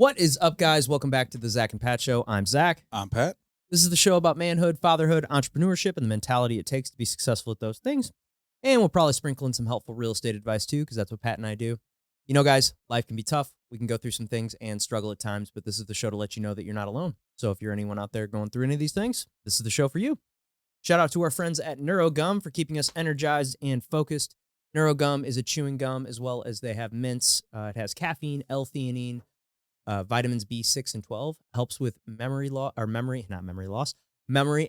What is up, guys? Welcome back to the Zach and Pat Show. I'm Zach. I'm Pat. This is the show about manhood, fatherhood, entrepreneurship, and the mentality it takes to be successful at those things. And we'll probably sprinkle in some helpful real estate advice too, because that's what Pat and I do. You know, guys, life can be tough. We can go through some things and struggle at times, but this is the show to let you know that you're not alone. So if you're anyone out there going through any of these things, this is the show for you. Shout out to our friends at NeuroGum for keeping us energized and focused. NeuroGum is a chewing gum, as well as they have mints. It has caffeine, L-theanine, vitamins B6 and 12, helps with memory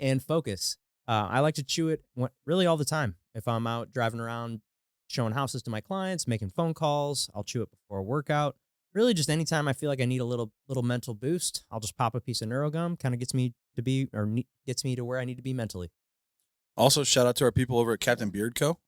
and focus. I like to chew it really all the time. If I'm out driving around showing houses to my clients, making phone calls, I'll chew it before a workout. Really, just anytime I feel like I need a little mental boost, I'll just pop a piece of NeuroGum. Kind of gets me to where I need to be mentally. Also, shout out to our people over at Captain Beard Co.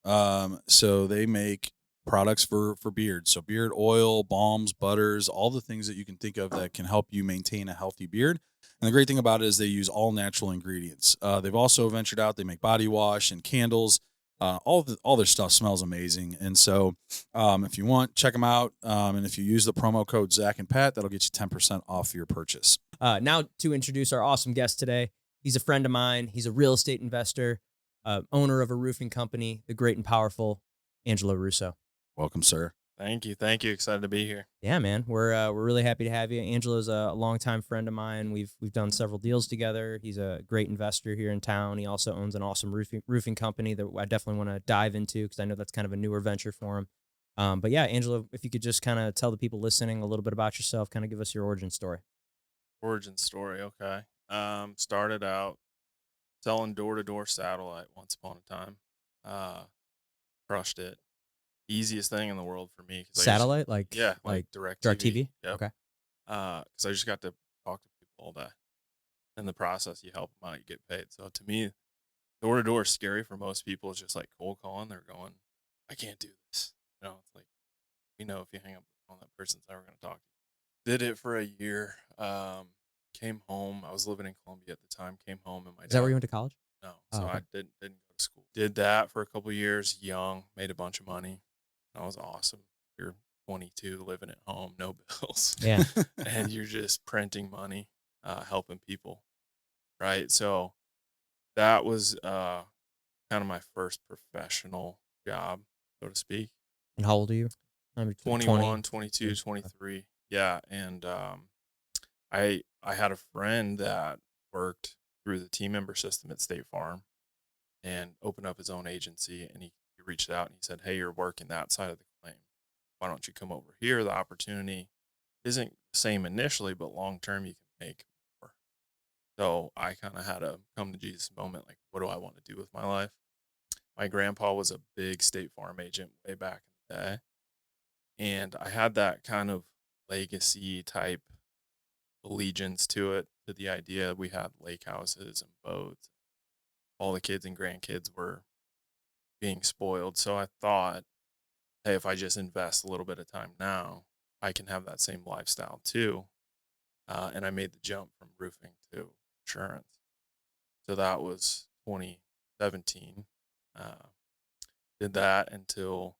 So they make products for beards. So beard oil, balms, butters, all the things that you can think of that can help you maintain a healthy beard. And the great thing about it is they use all natural ingredients. They've also ventured out. They make body wash and candles. All their stuff smells amazing. And so if you want, check them out. And if you use the promo code Zach and Pat, that'll get you 10% off your purchase. Now to introduce our awesome guest today. He's a friend of mine. He's a real estate investor, owner of a roofing company, the great and powerful Angelo Russo. Welcome, sir. Thank you. Excited to be here. Yeah, man. We're really happy to have you. Angelo's a longtime friend of mine. We've done several deals together. He's a great investor here in town. He also owns an awesome roofing company that I definitely want to dive into because I know that's kind of a newer venture for him. But yeah, Angelo, if you could just kind of tell the people listening a little bit about yourself, kind of give us your origin story. Origin story, okay. Started out selling door-to-door satellite once upon a time. Crushed it. Easiest thing in the world for me. Satellite, like direct TV. Yep. Okay. Because I just got to talk to people all day. In the process, you help them out, you get paid. So to me, door-to-door is scary for most people. It's just like cold calling. They're going, I can't do this. It's like, if you hang up the phone, that person's never going to talk to you. Did it for a year. Came home. I was living in Columbia at the time. Came home and Is that where you went to college? No. Oh, So okay. I didn't go to school. Did that for a couple of years, young, made a bunch of money. That was awesome. You're 22, living at home, no bills. Yeah. And you're just printing money, helping people. Right. So that was kind of my first professional job, so to speak. And how old are you? 21, 22, 23. Yeah. And I had a friend that worked through the team member system at State Farm and opened up his own agency. And he reached out and he said, hey, you're working that side of the claim. Why don't you come over here? The opportunity isn't the same initially, but long term you can make more. So I kind of had a come to Jesus moment, like, what do I want to do with my life? My grandpa was a big State Farm agent way back in the day. And I had that kind of legacy type allegiance to it, to the idea we had lake houses and boats. All the kids and grandkids were being spoiled. So I thought, hey, if I just invest a little bit of time now, I can have that same lifestyle too. And I made the jump from roofing to insurance. So that was 2017. Did that until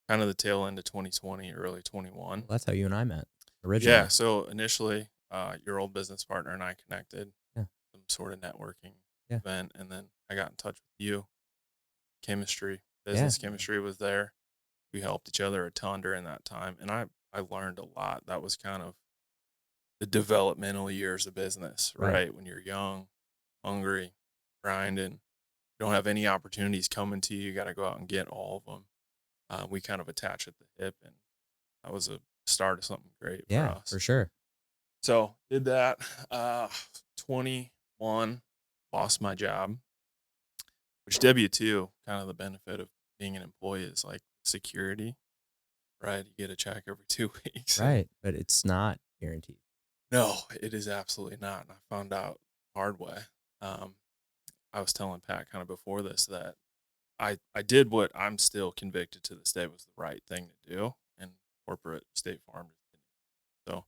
kind of the tail end of 2020, early 21. Well, that's how you and I met originally. Yeah. So initially, your old business partner and I connected, some sort of networking event, and then I got in touch with you. Business chemistry was there. We helped each other a ton during that time, and I learned a lot. That was kind of the developmental years of business, right? When you're young, hungry, grinding, you don't have any opportunities coming to you. You got to go out and get all of them. We kind of attach at the hip, and that was a start of something great for us. Yeah, for sure. So did that. 21, lost my job, which W-2, kind of the benefit of being an employee is like security, right? You get a check every 2 weeks. Right, but it's not guaranteed. No, it is absolutely not. And I found out the hard way. I was telling Pat kind of before this that I did what I'm still convicted to this day was the right thing to do, and corporate State Farm just didn't. So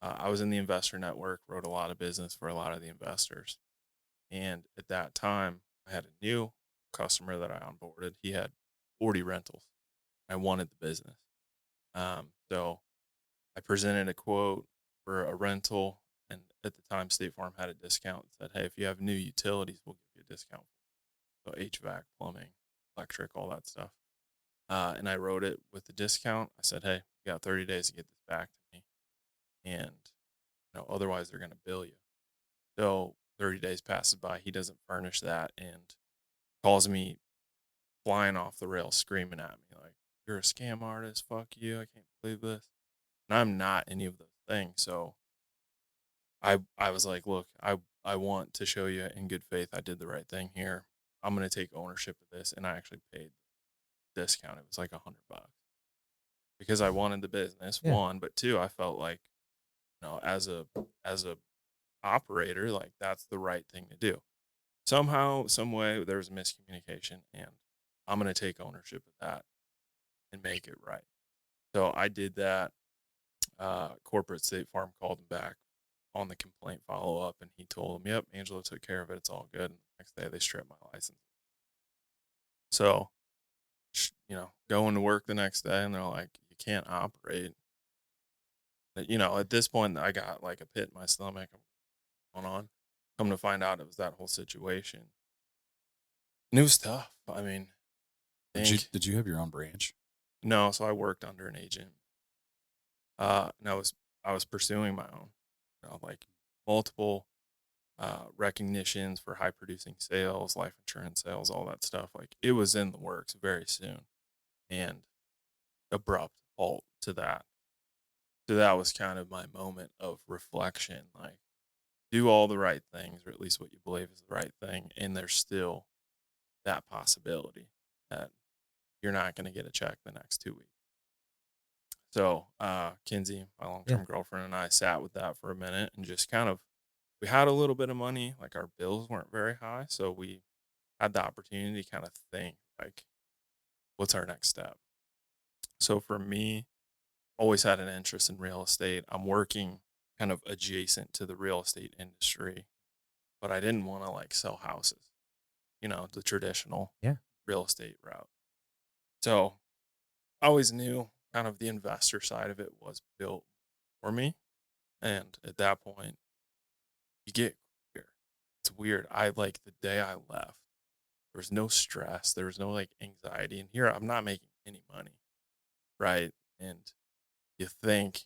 I was in the investor network, wrote a lot of business for a lot of the investors. And at that time, I had a new customer that I onboarded. He had 40 rentals. I wanted the business. So I presented a quote for a rental. And at the time, State Farm had a discount. It said, hey, if you have new utilities, we'll give you a discount. So HVAC, plumbing, electric, all that stuff. And I wrote it with the discount. I said, hey, you got 30 days to get this back to me. And, otherwise they're going to bill you. So 30 days passes by. He doesn't furnish that and calls me flying off the rails, screaming at me like, you're a scam artist. Fuck you. I can't believe this. And I'm not any of those things. So I was like, look, I want to show you in good faith I did the right thing here. I'm going to take ownership of this. And I actually paid the discount. It was like $100 because I wanted the business, Yeah. one, but two, I felt like, as a operator, like that's the right thing to do. Somehow, some way, there was a miscommunication, and I'm going to take ownership of that and make it right. So I did that. Corporate State Farm called him back on the complaint follow-up, and he told him, yep, Angelo took care of it. It's all good. And the next day, they stripped my license. So, going to work the next day, and they're like, you can't operate. At this point, I got like a pit in my stomach. I'm going on. Come to find out, it was that whole situation. And it was tough. I mean, Did you have your own branch? No, so I worked under an agent. And I was pursuing my own, like multiple recognitions for high producing sales, life insurance sales, all that stuff. Like it was in the works very soon, and abrupt halt to that. So that was kind of my moment of reflection. Like, do all the right things, or at least what you believe is the right thing, and there's still that possibility that you're not going to get a check the next 2 weeks. So Kinsey, my long-term girlfriend, and I sat with that for a minute and just kind of, we had a little bit of money, like our bills weren't very high, so we had the opportunity to kind of think like, what's our next step? So for me, always had an interest in real estate. I'm working kind of adjacent to the real estate industry, but I didn't want to like sell houses, the traditional real estate route. So I always knew kind of the investor side of it was built for me. And at that point, you get clear. It's weird. I like the day I left, there was no stress. There was no like anxiety. And here I'm not making any money. Right. And you think,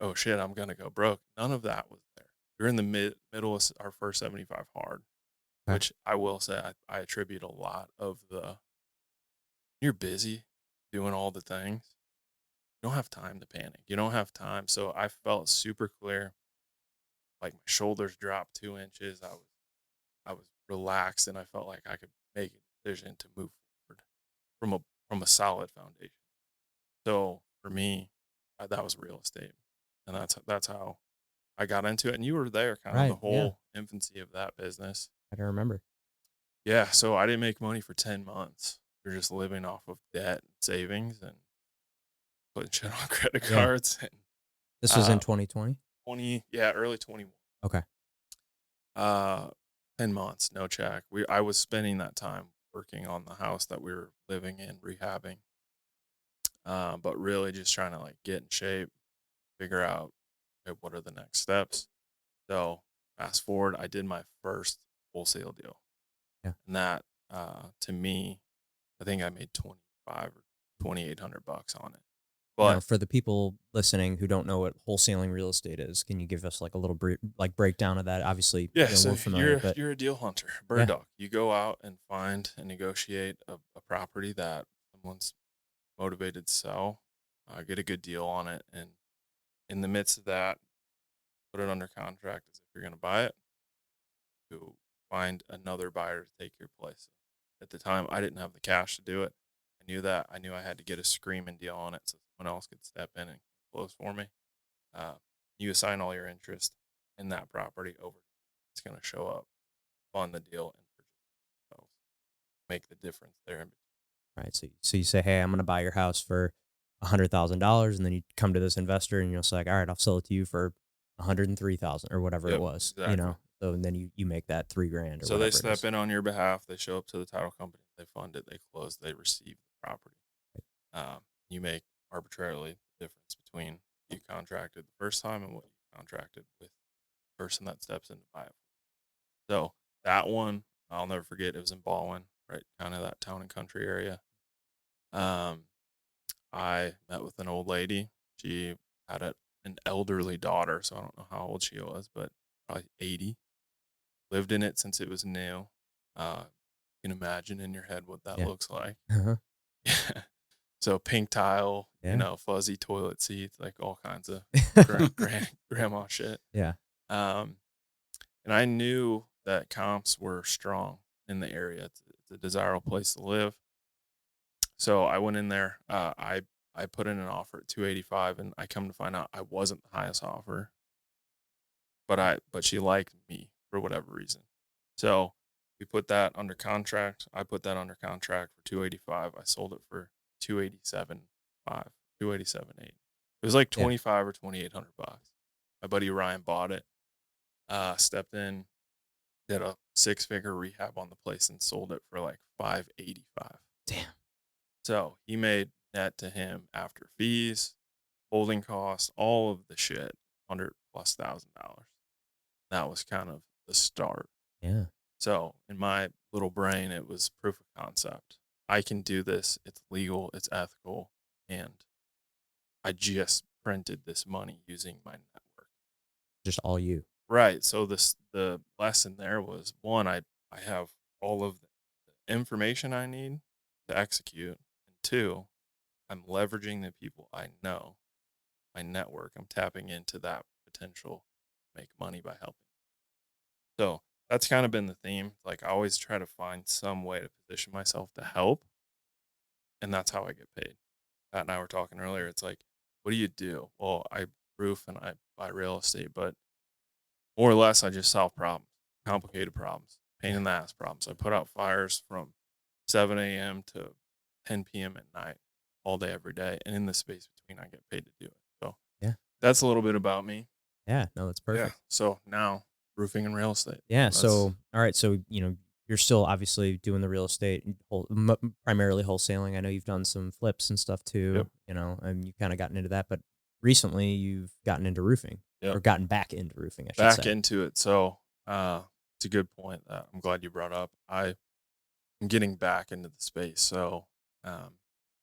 oh shit, I'm going to go broke. None of that was there. You're in the middle of our first 75 hard, which I will say I attribute a lot of you're busy doing all the things. You don't have time to panic. You don't have time. So I felt super clear. Like my shoulders dropped 2 inches. I was relaxed, and I felt like I could make a decision to move forward from a solid foundation. So for me, that was real estate, and that's how I got into it. And you were there, kind of the whole infancy of that business. I don't remember. Yeah, so I didn't make money for 10 months. You're just living off of debt and savings and putting shit on credit cards. And, this was in 2020? Early 21. Okay. 10 months, no check. I was spending that time working on the house that we were living in, rehabbing. But really just trying to like get in shape, figure out what are the next steps. So fast forward, I did my first wholesale deal. Yeah. And that, to me, I think I made $2,500 or $2,800 on it. But now, for the people listening who don't know what wholesaling real estate is, can you give us like a little breakdown of that? Obviously, so we're familiar, you're a deal hunter, bird dog. You go out and find and negotiate a property that someone's motivated to sell, get a good deal on it, and in the midst of that, put it under contract as if you're going to buy it, to find another buyer to take your place. At the time, I didn't have the cash to do it. I knew that. I knew I had to get a screaming deal on it so someone else could step in and close for me. You assign all your interest in that property over. It's going to show up, fund the deal, and purchase, make the difference there. Right. So you say, hey, I'm going to buy your house for $100,000, and then you come to this investor, and you're just like, all right, I'll sell it to you for $103,000 or whatever it was. Exactly. So and then you make that $3,000. So they step in on your behalf. They show up to the title company. They fund it. They close. They receive the property. You make arbitrarily the difference between you contracted the first time and what you contracted with the person that steps in to buy it. So that one, I'll never forget. It was in Baldwin, right? Kind of that town and country area. I met with an old lady. She had an elderly daughter, so I don't know how old she was, but probably 80. Lived in it since it was new. You can imagine in your head what that looks like. Uh-huh. So pink tile, Yeah. fuzzy toilet seats, like all kinds of grandma shit. Yeah. And I knew that comps were strong in the area. It's a desirable place to live. So I went in there. I put in an offer at 285, and I come to find out I wasn't the highest offer, but she liked me for whatever reason. So we put that under contract. I put that under contract for 285. I sold it for 287.5, 287.8. It was like 25 or 2,800 bucks. My buddy Ryan bought it, stepped in, did a 6-figure rehab on the place, and sold it for like 585. Damn. So he made net to him after fees, holding costs, all of the shit, $100,000+. That was kind of the start. Yeah. So in my little brain, it was proof of concept. I can do this. It's legal. It's ethical. And I just printed this money using my network. Just all you. Right. So the lesson there was, one, I have all of the information I need to execute. And two, I'm leveraging the people I know, my network. I'm tapping into that potential to make money by helping. So that's kind of been the theme. Like, I always try to find some way to position myself to help. And that's how I get paid. Pat and I were talking earlier. It's like, what do you do? Well, I roof and I buy real estate, but more or less, I just solve problems, complicated problems, pain in the ass problems. I put out fires from 7 a.m. to 10 p.m. at night, all day, every day. And in the space between, I get paid to do it. So that's a little bit about me. Yeah. No, that's perfect. Yeah. So now roofing and real estate. Yeah. So, all right. So, you're still obviously doing the real estate, primarily wholesaling. I know you've done some flips and stuff too, and you've kind of gotten into that, but recently you've gotten into roofing or gotten back into roofing, I should say. Back into it. So, it's a good point that I'm glad you brought up. I'm getting back into the space. So,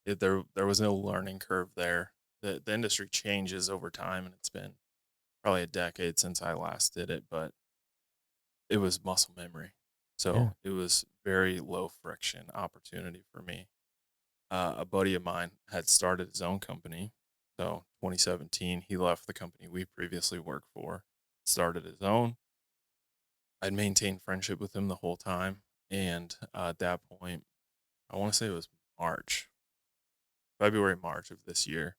there was no learning curve there. The industry changes over time, and it's been probably a decade since I last did it, but it was muscle memory. So it was very low friction opportunity for me. A buddy of mine had started his own company. So 2017, he left the company we previously worked for, started his own. I'd maintained friendship with him the whole time. And at that point, I want to say it was February, March of this year,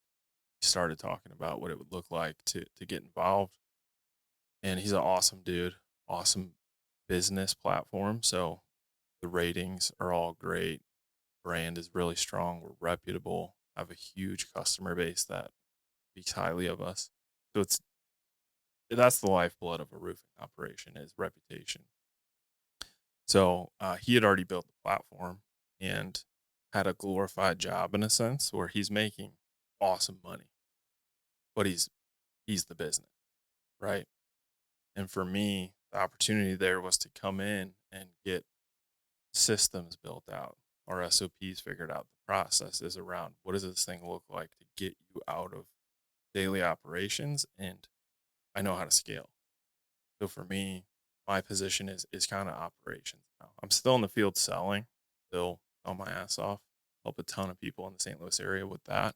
he started talking about what it would look like to get involved. And he's an awesome dude, awesome business platform. So the ratings are all great. Brand is really strong. We're reputable. Have a huge customer base that speaks highly of us. So that's the lifeblood of a roofing operation, is reputation. So he had already built the platform and had a glorified job in a sense, where he's making awesome money, but he's the business, right? And for me, the opportunity there was to come in and get systems built out, or SOPs figured out, the processes around what does this thing look like to get you out of daily operations, and I know how to scale. So for me, my position is kind of operations now. I'm still in the field selling, still on my ass off, help a ton of people in the St. Louis area with that.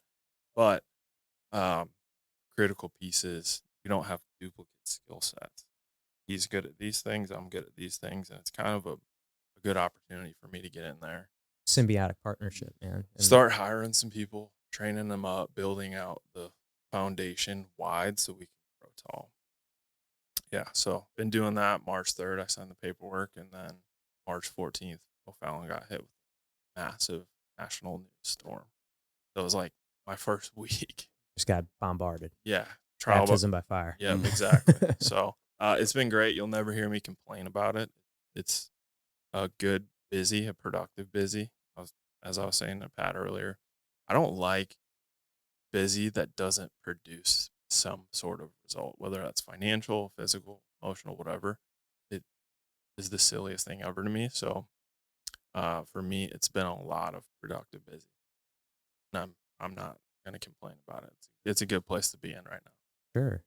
But critical pieces, we don't have duplicate skill sets. He's good at these things, I'm good at these things, and it's kind of a good opportunity for me to get in there. Symbiotic partnership, man. And start hiring some people, training them up, building out the foundation wide so we can grow tall. Yeah, so been doing that. March 3rd, I signed the paperwork, and then March 14th, O'Fallon got hit with a massive national news storm. So it was like my first week. Just got bombarded. Yeah. Baptism by fire. Yeah, exactly. So it's been great. You'll never hear me complain about it. It's a good busy, a productive busy. As I was saying to Pat earlier, I don't like busy that doesn't produce some sort of result, whether that's financial, physical, emotional, whatever. It is the silliest thing ever to me. So for me, it's been a lot of productive busy. And I'm not going to complain about it. It's a good place to be in right now. Sure.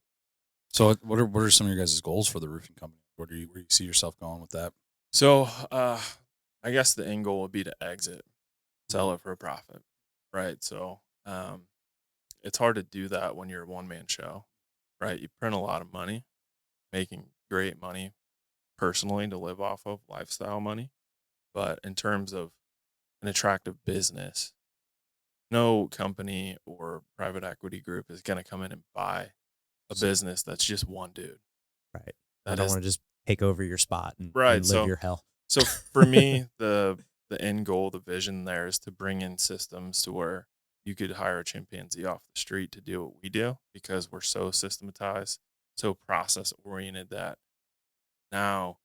So what are some of your guys' goals for the roofing company? Where do you see yourself going with that? So I guess the end goal would be to exit, sell it for a profit, right? So it's hard to do that when you're a one-man show, right? You print a lot of money, making great money personally to live off of, lifestyle money. But in terms of an attractive business, no company or private equity group is going to come in and buy a business that's just one dude. Right. I don't want to just take over your spot and live your hell. So for me, the end goal, the vision there is to bring in systems to where you could hire a chimpanzee off the street to do what we do, because we're so systematized, so process oriented, that now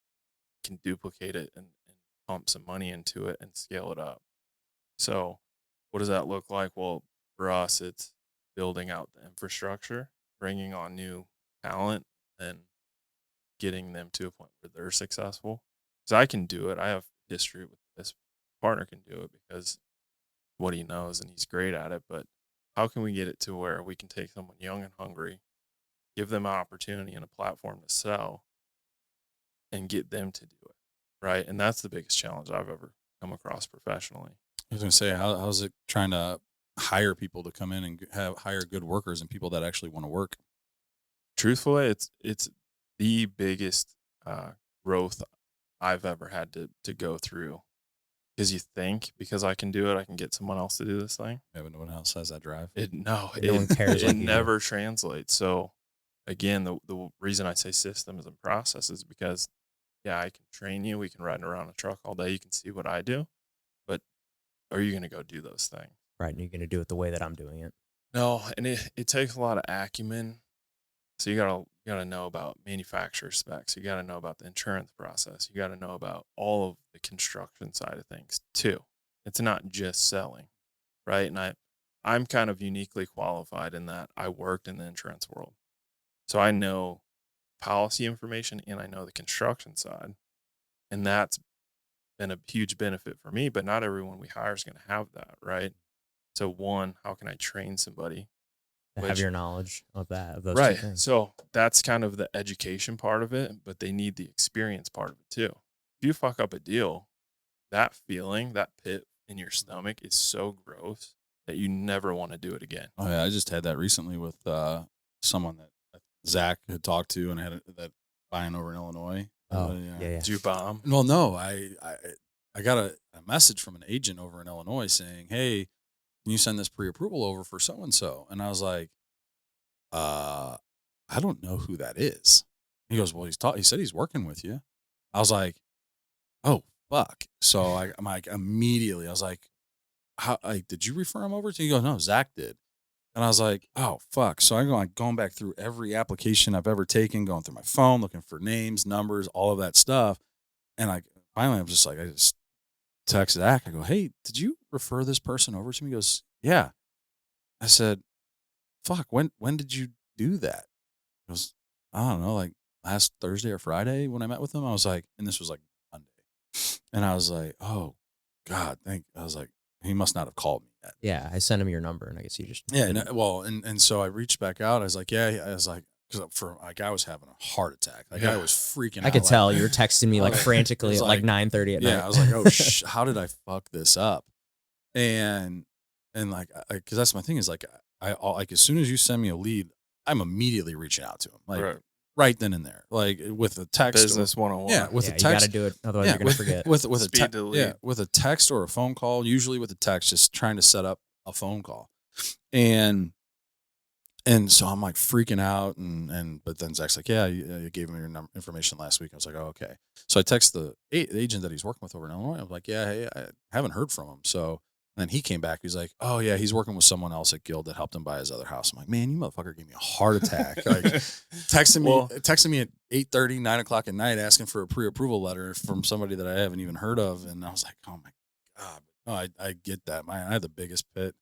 you can duplicate it and pump some money into it and scale it up. So what does that look like? Well, for us, it's building out the infrastructure, bringing on new talent, and getting them to a point where they're successful. Because I can do it. I have history with this. Partner can do it because what he knows, and he's great at it. But how can we get it to where we can take someone young and hungry, give them an opportunity and a platform to sell, and get them to do it, right? And that's the biggest challenge I've ever come across professionally. I was going to say, how's it trying to hire people to come in and hire good workers and people that actually want to work? Truthfully, it's the biggest growth I've ever had to go through. Because you think, because I can do it, I can get someone else to do this thing. Yeah, but no one else has that drive. No one cares. It never translates. So again, the reason I say systems and process is because, yeah, I can train you. We can ride around a truck all day. You can see what I do. But are you going to go do those things? Right. And you're going to do it the way that I'm doing it. No. And it takes a lot of acumen. So you gotta know about manufacturer specs. You gotta know about the insurance process. You gotta know about all of the construction side of things too. It's not just selling, right? And I'm kind of uniquely qualified in that I worked in the insurance world. So I know policy information and I know the construction side. And that's been a huge benefit for me, but not everyone we hire is going to have that, right? So one, how can I train somebody to have your knowledge of those two right things? So that's kind of the education part of it, but they need the experience part of it too. If you fuck up a deal, that feeling, that pit in your stomach is so gross that you never want to do it again. Oh yeah, I just had that recently with someone that Zach had talked to and had that buying over in Illinois. Oh yeah. Did you bomb? Well, no, I got a message from an agent over in Illinois saying, "Hey, can you send this pre-approval over for so and so?" And I was like, I don't know who that is. He goes, "Well, he said he's working with you." I was like, "Oh fuck!" So I'm like, immediately, I was like, "How? Like, did you refer him over to?" He goes, "No, Zach did." And I was like, "Oh fuck!" So I'm going back through every application I've ever taken, going through my phone, looking for names, numbers, all of that stuff. And like, finally, I just text Zach. I go, "Hey, did you refer this person over to me?" He goes, "Yeah." I said, "Fuck, when did you do that?" He goes, "I don't know, like last Thursday or Friday when I met with him." I was like, and this was like Monday. And I was like, "Oh God, I was like, he must not have called me yet." Yeah, I sent him your number, and I guess you just and so I reached back out. I was like, "Yeah," I was like, because I was having a heart attack. Like I was freaking out. I could tell you were texting me like frantically at like 9:30 at night. Yeah, I was like, "Oh, how did I fuck this up?" And like, because that's my thing is like, like as soon as you send me a lead, I'm immediately reaching out to him, like right then and there, like with a text, business 101. Yeah, with a text, you got to do it, otherwise you're gonna forget. With a text or a phone call. Usually with a text, just trying to set up a phone call, and so I'm like freaking out, but then Zach's like, "Yeah, you gave me your information last week." I was like, "Oh, okay." So I text the agent that he's working with over in Illinois. I'm like, "Yeah, hey, I haven't heard from him." So then he came back. He's like, "Oh yeah, he's working with someone else at Guild that helped him buy his other house." I'm like, "Man, you motherfucker gave me a heart attack." Like texting me at 8:30, 9 o'clock at night, asking for a pre-approval letter from somebody that I haven't even heard of. And I was like, "Oh my God." No, I get that. I had the biggest pit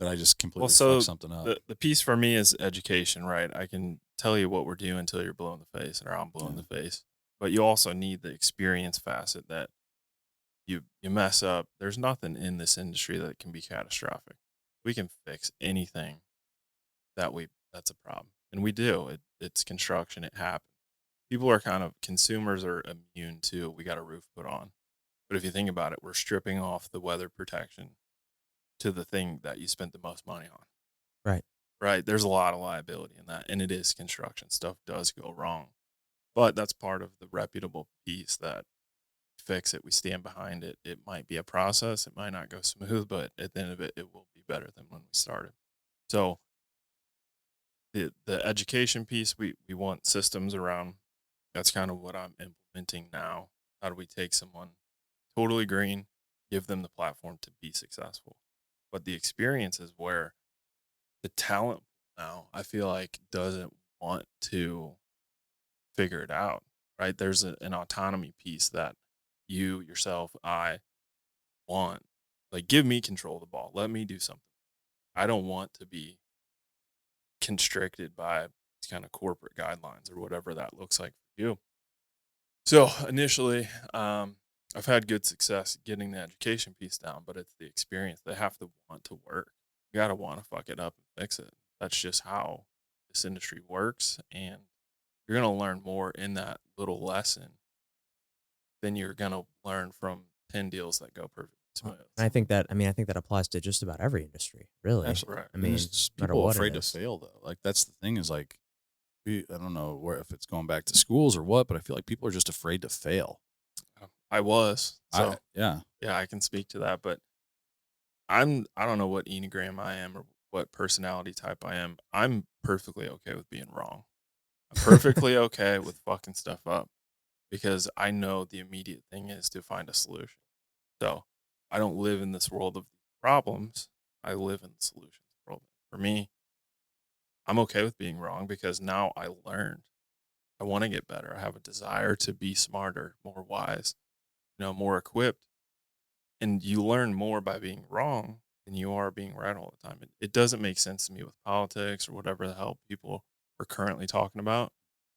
that I just completely so fuck something up. the piece for me is education, right? I can tell you what we're doing until you're blue in the face or I'm blue in the face. But you also need the experience facet that you mess up. There's nothing in this industry that can be catastrophic. We can fix anything that's a problem. And we do. It's construction, it happens. People are kind of consumers are immune to we got a roof put on. But if you think about it, we're stripping off the weather protection to the thing that you spent the most money on. Right. Right. There's a lot of liability in that. And it is construction. Stuff does go wrong. But that's part of the reputable piece that fix it. We stand behind it. It might be a process. It might not go smooth, but at the end of it, it will be better than when we started. So the education piece, we want systems around. That's kind of what I'm implementing now. How do we take someone totally green, give them the platform to be successful? But the experience is where the talent now, I feel like, doesn't want to figure it out, right? There's an autonomy piece that you, yourself, I want. Like, give me control of the ball. Let me do something. I don't want to be constricted by these kind of corporate guidelines or whatever that looks like for you. So initially, I've had good success getting the education piece down, but it's the experience. They have to want to work. You got to want to fuck it up and fix it. That's just how this industry works. And you're going to learn more in that little lesson than you're going to learn from 10 deals that go perfectly smooth. And I think that applies to just about every industry, really. Absolutely. I mean, there's no matter people what afraid it to is. fail though. Like that's the thing is like, I don't know where if it's going back to schools or what, but I feel like people are just afraid to fail. I was. So yeah, I can speak to that, but I don't know what Enneagram I am or what personality type I am. I'm perfectly okay with being wrong. I'm perfectly okay with fucking stuff up because I know the immediate thing is to find a solution. So I don't live in this world of problems. I live in the solutions world. For me, I'm okay with being wrong because now I learned. I want to get better. I have a desire to be smarter, more wise, more equipped. And you learn more by being wrong than you are being right all the time. It doesn't make sense to me with politics or whatever the hell people are currently talking about.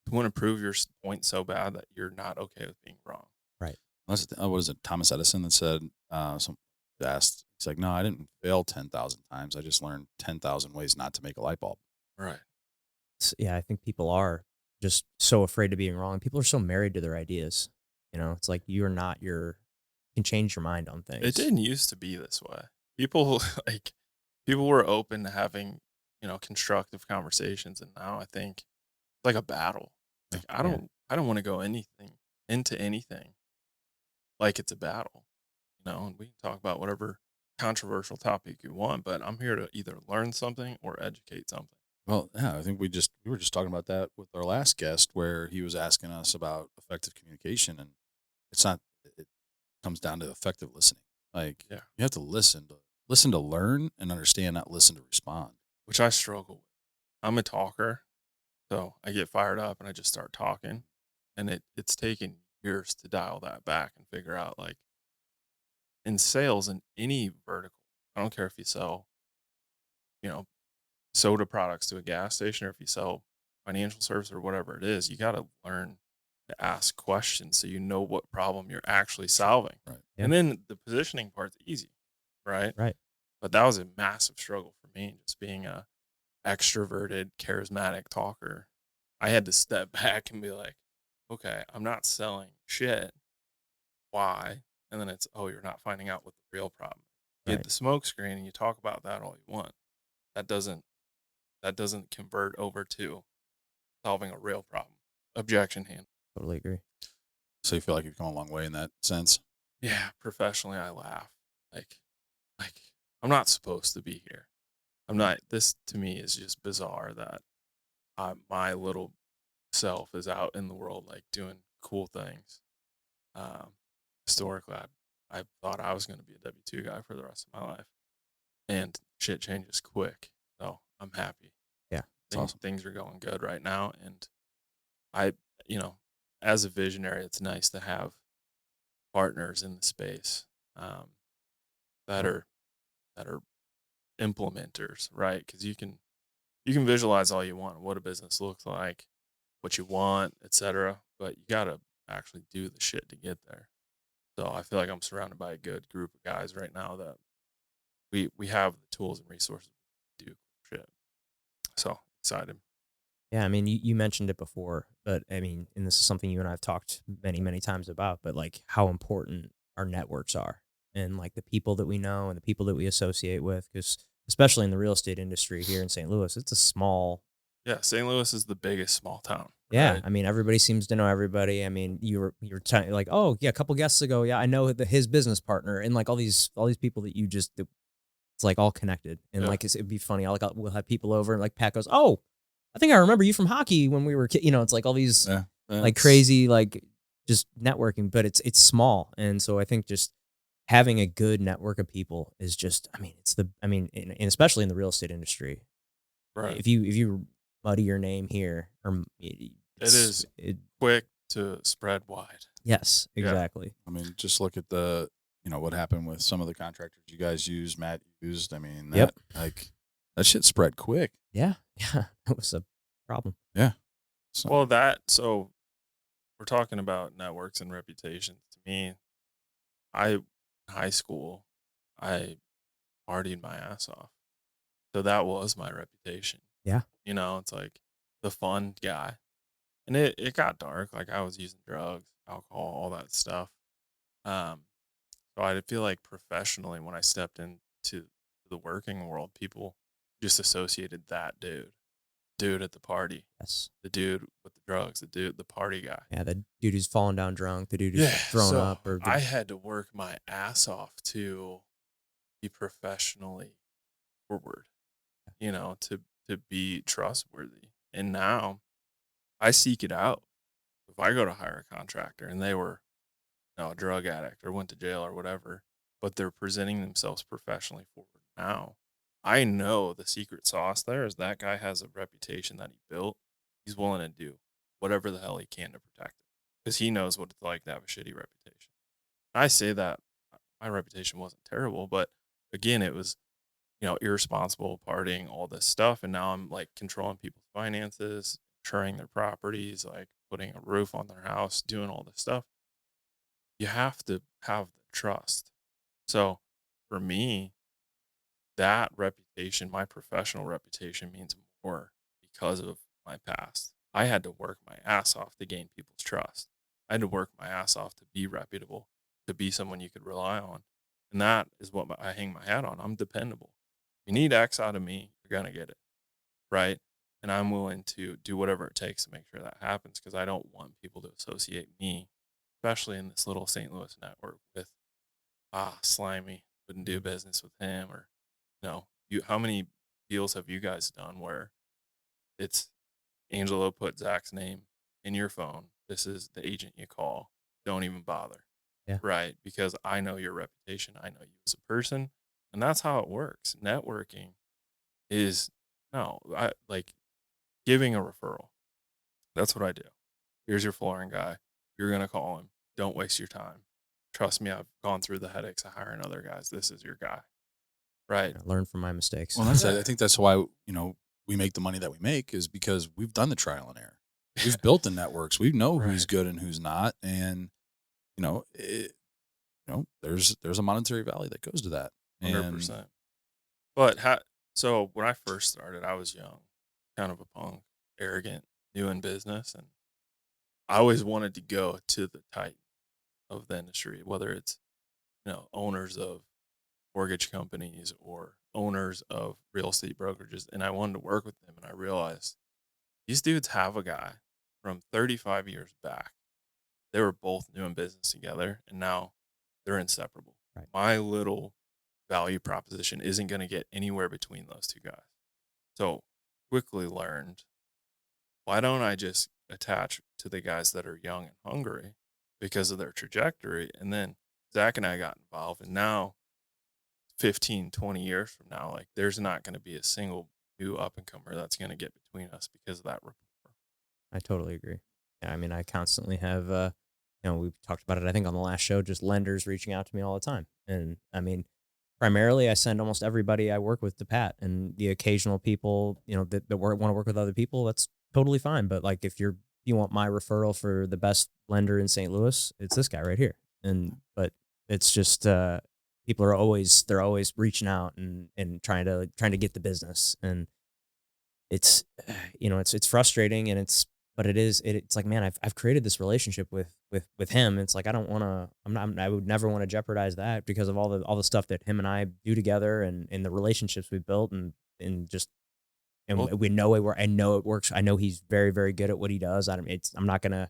You want to prove your point so bad that you're not okay with being wrong. Right. what was it? Thomas Edison that said, asked, he's like, no, I didn't fail 10,000 times. I just learned 10,000 ways not to make a light bulb. Right. Yeah, I think people are just so afraid of being wrong. People are so married to their ideas. It's like you can change your mind on things. It didn't used to be this way. People people were open to having, constructive conversations, and now I think it's like a battle. Like I don't want to go into anything like it's a battle. And we can talk about whatever controversial topic you want, but I'm here to either learn something or educate something. Well, yeah, I think we were just talking about that with our last guest where he was asking us about effective communication, and it comes down to effective listening. Like you have to listen to learn and understand, not listen to respond. Which I struggle with. I'm a talker, so I get fired up and I just start talking, and it's taken years to dial that back and figure out, like, in sales in any vertical, I don't care if you sell, soda products to a gas station or if you sell financial service or whatever it is, you got to learn to ask questions so you know what problem you're actually solving. Right. Yeah. And then the positioning part's easy, right? Right. But that was a massive struggle for me, just being a extroverted, charismatic talker. I had to step back and be like, okay, I'm not selling shit. Why? And then it's, oh, you're not finding out what the real problem is. You get the smoke screen and you talk about that all you want. That doesn't convert over to solving a real problem. Objection hand. Totally agree. So you feel like you've come a long way in that sense? Yeah, professionally I laugh. Like I'm not supposed to be here. I'm not. This to me is just bizarre that my little self is out in the world like doing cool things. Historically, I thought I was going to be a W-2 guy for the rest of my life, and shit changes quick. So I'm happy. Yeah, awesome. Things are going good right now, and I, as a visionary, it's nice to have partners in the space that are implementers, right? Because you can visualize all you want, what a business looks like, what you want, etc. But you got to actually do the shit to get there. So I feel like I'm surrounded by a good group of guys right now that we have the tools and resources to do shit. So excited. Yeah, I mean, you mentioned it before, but I mean, and this is something you and I have talked many, many times about, but like how important our networks are and like the people that we know and the people that we associate with. Because especially in the real estate industry here in St. Louis, it's a small. Yeah, St. Louis is the biggest small town. Yeah, Right? I mean, everybody seems to know everybody. I mean, you were like, oh yeah, a couple guests ago, yeah, I know his business partner, and like all these people that you just it's like all connected, and Yeah. like it'd be funny. We'll have people over, and like Pat goes, oh, I think I remember you from hockey when we were kids. It's like all these like crazy like just networking, but it's small, and so I think just having a good network of people is just, I mean, and especially in the real estate industry, Right. if you muddy your name here, or It is quick to spread wide. Yes, Yeah. exactly. I mean, just look at the, what happened with some of the contractors you guys used, Matt used. I mean, Yep. that shit spread quick. Yeah, that was a problem. Yeah. So, Well, so we're talking about networks and reputations. To me, in high school, I partied my ass off. So that was my reputation. Yeah. It's like the fun guy. And it got dark. Like I was using drugs, alcohol, all that stuff. Um, so I feel like professionally when I stepped into the working world, people just associated that dude at the party, Yes. the dude with the drugs, the party guy. Yeah, the dude who's falling down drunk, the dude who's thrown up, or I had to work my ass off to be professionally forward, to be trustworthy. And now I seek it out. If I go to hire a contractor and they were a drug addict or went to jail or whatever, but they're presenting themselves professionally forward now, I know the secret sauce there is that guy has a reputation that he built. He's willing to do whatever the hell he can to protect it because he knows what it's like to have a shitty reputation. I say that my reputation wasn't terrible, but again, it was, irresponsible partying, all this stuff. And now I'm like controlling people's finances, insuring their properties, like putting a roof on their house, doing all this stuff. You have to have the trust. So for me, that reputation, my professional reputation means more because of my past. I had to work my ass off to gain people's trust. I had to work my ass off to be reputable, to be someone you could rely on. And that is what I hang my hat on. I'm dependable. You need X out of me, you're going to get it. Right. And I'm willing to do whatever it takes to make sure that happens because I don't want people to associate me, especially in this little St. Louis network, with, slimy, wouldn't do business with him. Or, how many deals have you guys done where it's Angelo put Zach's name in your phone? This is the agent you call. Don't even bother. Yeah. Right. Because I know your reputation. I know you as a person. And that's how it works. Networking is like giving a referral. That's what I do. Here's your flooring guy. You're going to call him. Don't waste your time. Trust me, I've gone through the headaches of hiring other guys. This is your guy. Right. learn from my mistakes. Well, I think that's why, we make the money that we make is because we've done the trial and error. We've built the networks. We know who's good and who's not. And, there's a monetary value that goes to that. 100%. But so when I first started, I was young, kind of a punk, arrogant, new in business. And I always wanted to go to the titan of the industry, whether it's, owners of mortgage companies or owners of real estate brokerages. And I wanted to work with them. And I realized these dudes have a guy from 35 years back. They were both new in business together, and now they're inseparable. Right. My little value proposition isn't going to get anywhere between those two guys. So quickly learned, why don't I just attach to the guys that are young and hungry because of their trajectory? And then Zach and I got involved, and now 15, 20 years from now, like there's not going to be a single new up and comer that's going to get between us because of that rapport. I totally agree. Yeah, I mean, I constantly have, we've talked about it, I think, on the last show, just lenders reaching out to me all the time. And I mean, primarily I send almost everybody I work with to Pat, and the occasional people, that want to work with other people, that's totally fine. But like, if you want my referral for the best lender in St. Louis, it's this guy right here. But it's just, they're always reaching out and trying to get the business. And it's, it's frustrating, and it's like, man, I've created this relationship with him. It's like, I don't want to, I would never want to jeopardize that because of all the stuff that him and I do together, and the relationships we've built, and just, and Well, we know I know it works. I know he's very, very good at what he does. I'm not going to,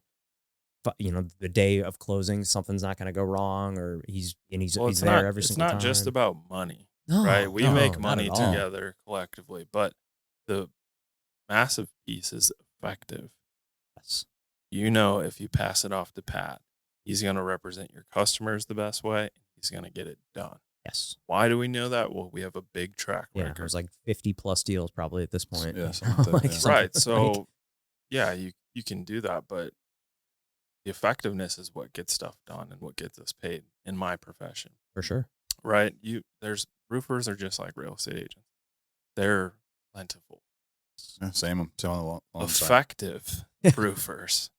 the day of closing, something's not going to go wrong, or he's there every single time. It's not just about money, No, right? We no, make not money at all. together collectively, but the massive piece is effective. Yes. If you pass it off to Pat, he's going to represent your customers the best way. He's going to get it done. Yes. Why do we know that? Well, we have a big track Yeah, record. there's like 50 plus deals probably at this point. Yeah, something like that, yeah. Right. So, yeah, you can do that, but the effectiveness is what gets stuff done and what gets us paid in my profession. For sure. Right. There's roofers are just like real estate agents. They're plentiful. Yeah, same on the long side. Effective roofers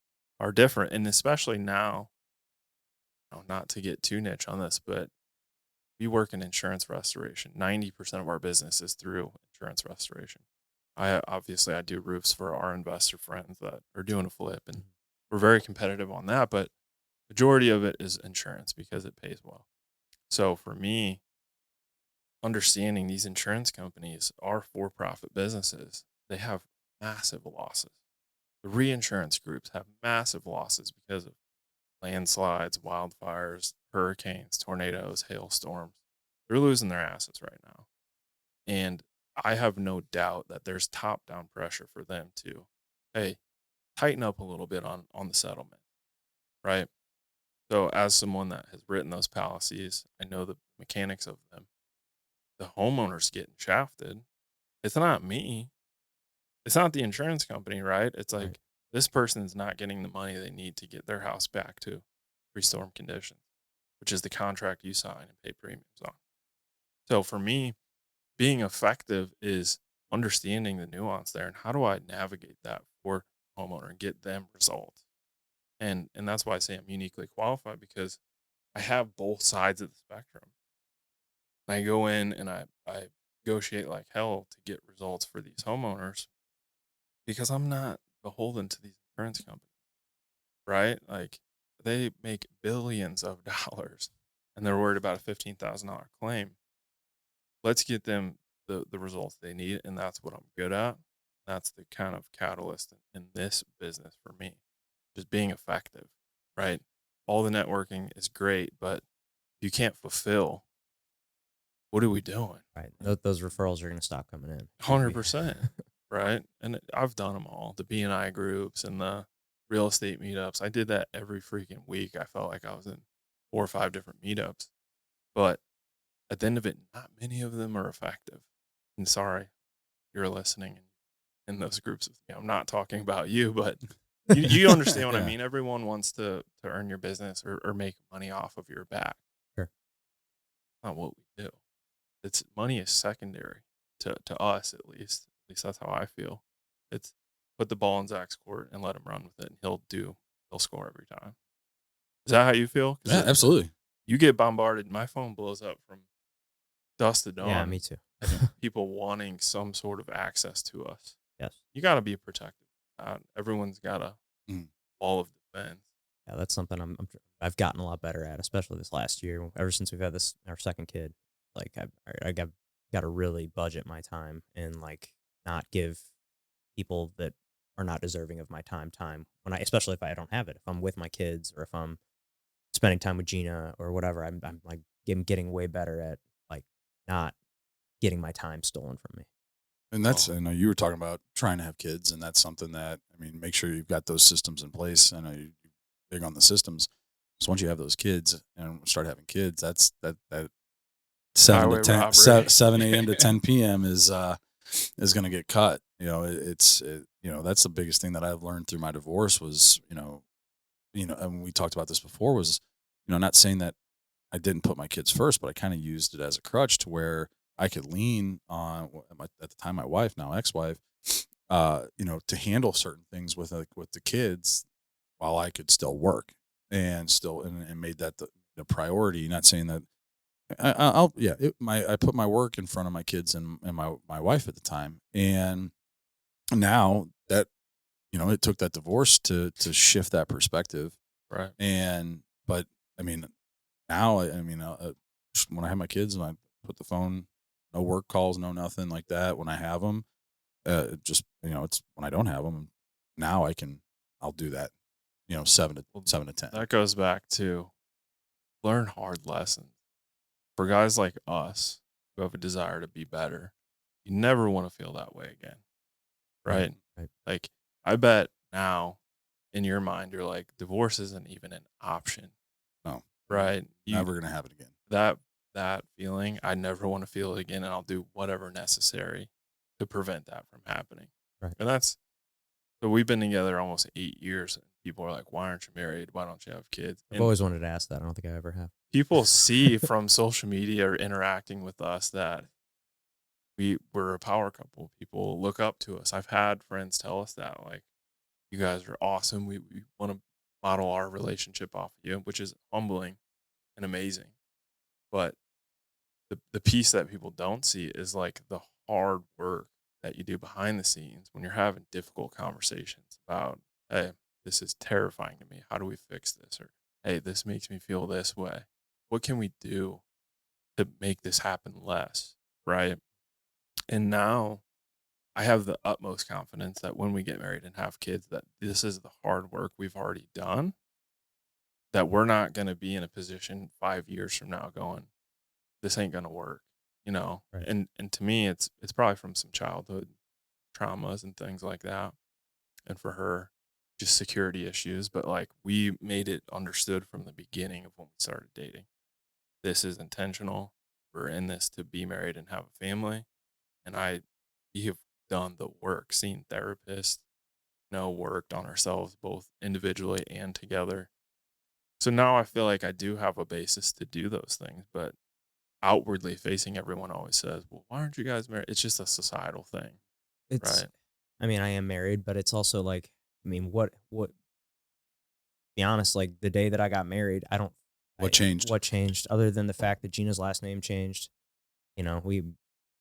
are different. And especially now, not to get too niche on this, but we work in insurance restoration. 90% of our business is through insurance restoration. I do roofs for our investor friends that are doing a flip, and we're very competitive on that, but majority of it is insurance because it pays well. So for me, understanding these insurance companies are for-profit businesses, they have massive losses. The reinsurance groups have massive losses because of landslides, wildfires, hurricanes, tornadoes, hailstorms. They're losing their assets right now. And I have no doubt that there's top-down pressure for them to, hey, tighten up a little bit on the settlement, right? So as someone that has written those policies, I know the mechanics of them. The homeowner's getting shafted. It's not me. It's not the insurance company, right? It's like, this person is not getting the money they need to get their house back to pre-storm conditions, which is the contract you sign and pay premiums on. So for me, being effective is understanding the nuance there, and how do I navigate that for the homeowner and get them results. And that's why I say I'm uniquely qualified, because I have both sides of the spectrum. I go in and I negotiate like hell to get results for these homeowners, because I'm not beholden to these insurance companies, right? Like, they make billions of dollars and they're worried about a $15,000 claim. Let's get them the results they need, and that's what I'm good at. That's the kind of catalyst in this business for me, just being effective, right? All the networking is great, but if you can't fulfill, what are we doing? Right. Those referrals are going to stop coming in. 100%. Right. And I've done them all, the BNI groups and the real estate meetups. I did that every freaking week. I felt like I was in 4 or 5 different meetups, but at the end of it, not many of them are effective. And sorry, you're listening in those groups. I'm not talking about you, but you understand what I mean. Everyone wants to earn your business or make money off of your back. Sure. Not what we do. Money is secondary to us, at least. At least that's how I feel. It's put the ball in Zach's court and let him run with it, and he'll score every time. Is that how you feel? Yeah, absolutely. You get bombarded. My phone blows up from dusk to dawn. Yeah, me too. People wanting some sort of access to us. Yes. You got to be protective. Everyone's got a wall of defense. Yeah, that's something I've gotten a lot better at, especially this last year. Ever since we've had our second kid, like I got to really budget my time and like not give people that are not deserving of my time especially if I don't have it. If I'm with my kids or if I'm spending time with Gina or whatever, I'm like getting way better at like not getting my time stolen from me. And that's, I know you were talking about trying to have kids, and that's something that, make sure you've got those systems in place. I know you're big on the systems. So once you have those kids and start having kids, that 7 a.m. to 10 p.m. is going to get cut. That's the biggest thing that I've learned through my divorce was, and we talked about this before, was, not saying that I didn't put my kids first, but I kind of used it as a crutch to where I could lean on at the time my wife, now ex-wife, to handle certain things with the kids while I could still work and made that the priority. Not saying that I put my work in front of my kids and my wife at the time, and now that it took that divorce to shift that perspective, Right. But I mean, now when I have my kids and I put the phone, no work calls, no nothing like that. When I have them, it's when I don't have them. Now I'll do that. 7 to 10. That goes back to learn hard lessons. For guys like us who have a desire to be better, you never want to feel that way again. Right? Right. Like, I bet now in your mind, you're like, divorce isn't even an option. No. Right? Never going to have it again. That feeling, I never want to feel it again, and I'll do whatever necessary to prevent that from happening. Right. And so we've been together almost 8 years, and people are like, why aren't you married? Why don't you have kids? I've always wanted to ask that. I don't think I ever have. People see from social media or interacting with us that we're a power couple. People look up to us. I've had friends tell us that, like, you guys are awesome. We want to model our relationship off of you, which is humbling and amazing. But the piece that people don't see is like the hard work that you do behind the scenes when you're having difficult conversations about, hey, this is terrifying to me. How do we fix this? Or, hey, this makes me feel this way. What can we do to make this happen less? Right. And now I have the utmost confidence that when we get married and have kids, that this is the hard work we've already done, that we're not going to be in a position 5 years from now going, this ain't going to work, Right. And to me, it's probably from some childhood traumas and things like that. And for her, just security issues. But like, we made it understood from the beginning of when we started dating. This is intentional. We're in this to be married and have a family. And we have done the work, seen therapists, worked on ourselves both individually and together. So now I feel like I do have a basis to do those things, but outwardly facing, everyone always says, well, why aren't you guys married? It's just a societal thing. Right. I mean, I am married, but it's also like, I mean, what, be honest, like the day that I got married, What changed? What changed other than the fact that Gina's last name changed? We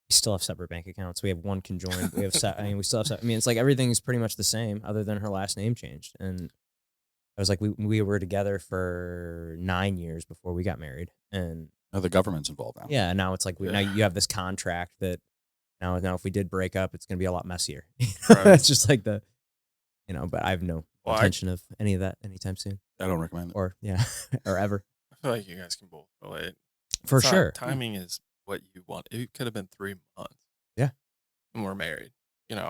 still have separate bank accounts. We have one conjoined. We still have, it's like everything's pretty much the same other than her last name changed. And I was like, we were together for 9 years before we got married. And now the government's involved now. Yeah. Now it's like, now you have this contract that now if we did break up, it's going to be a lot messier. Right. It's just like but I have no intention of any of that anytime soon. I don't recommend it. Or ever. I feel like you guys can both relate. For sure. Timing is what you want. It could have been 3 months. Yeah. And we're married.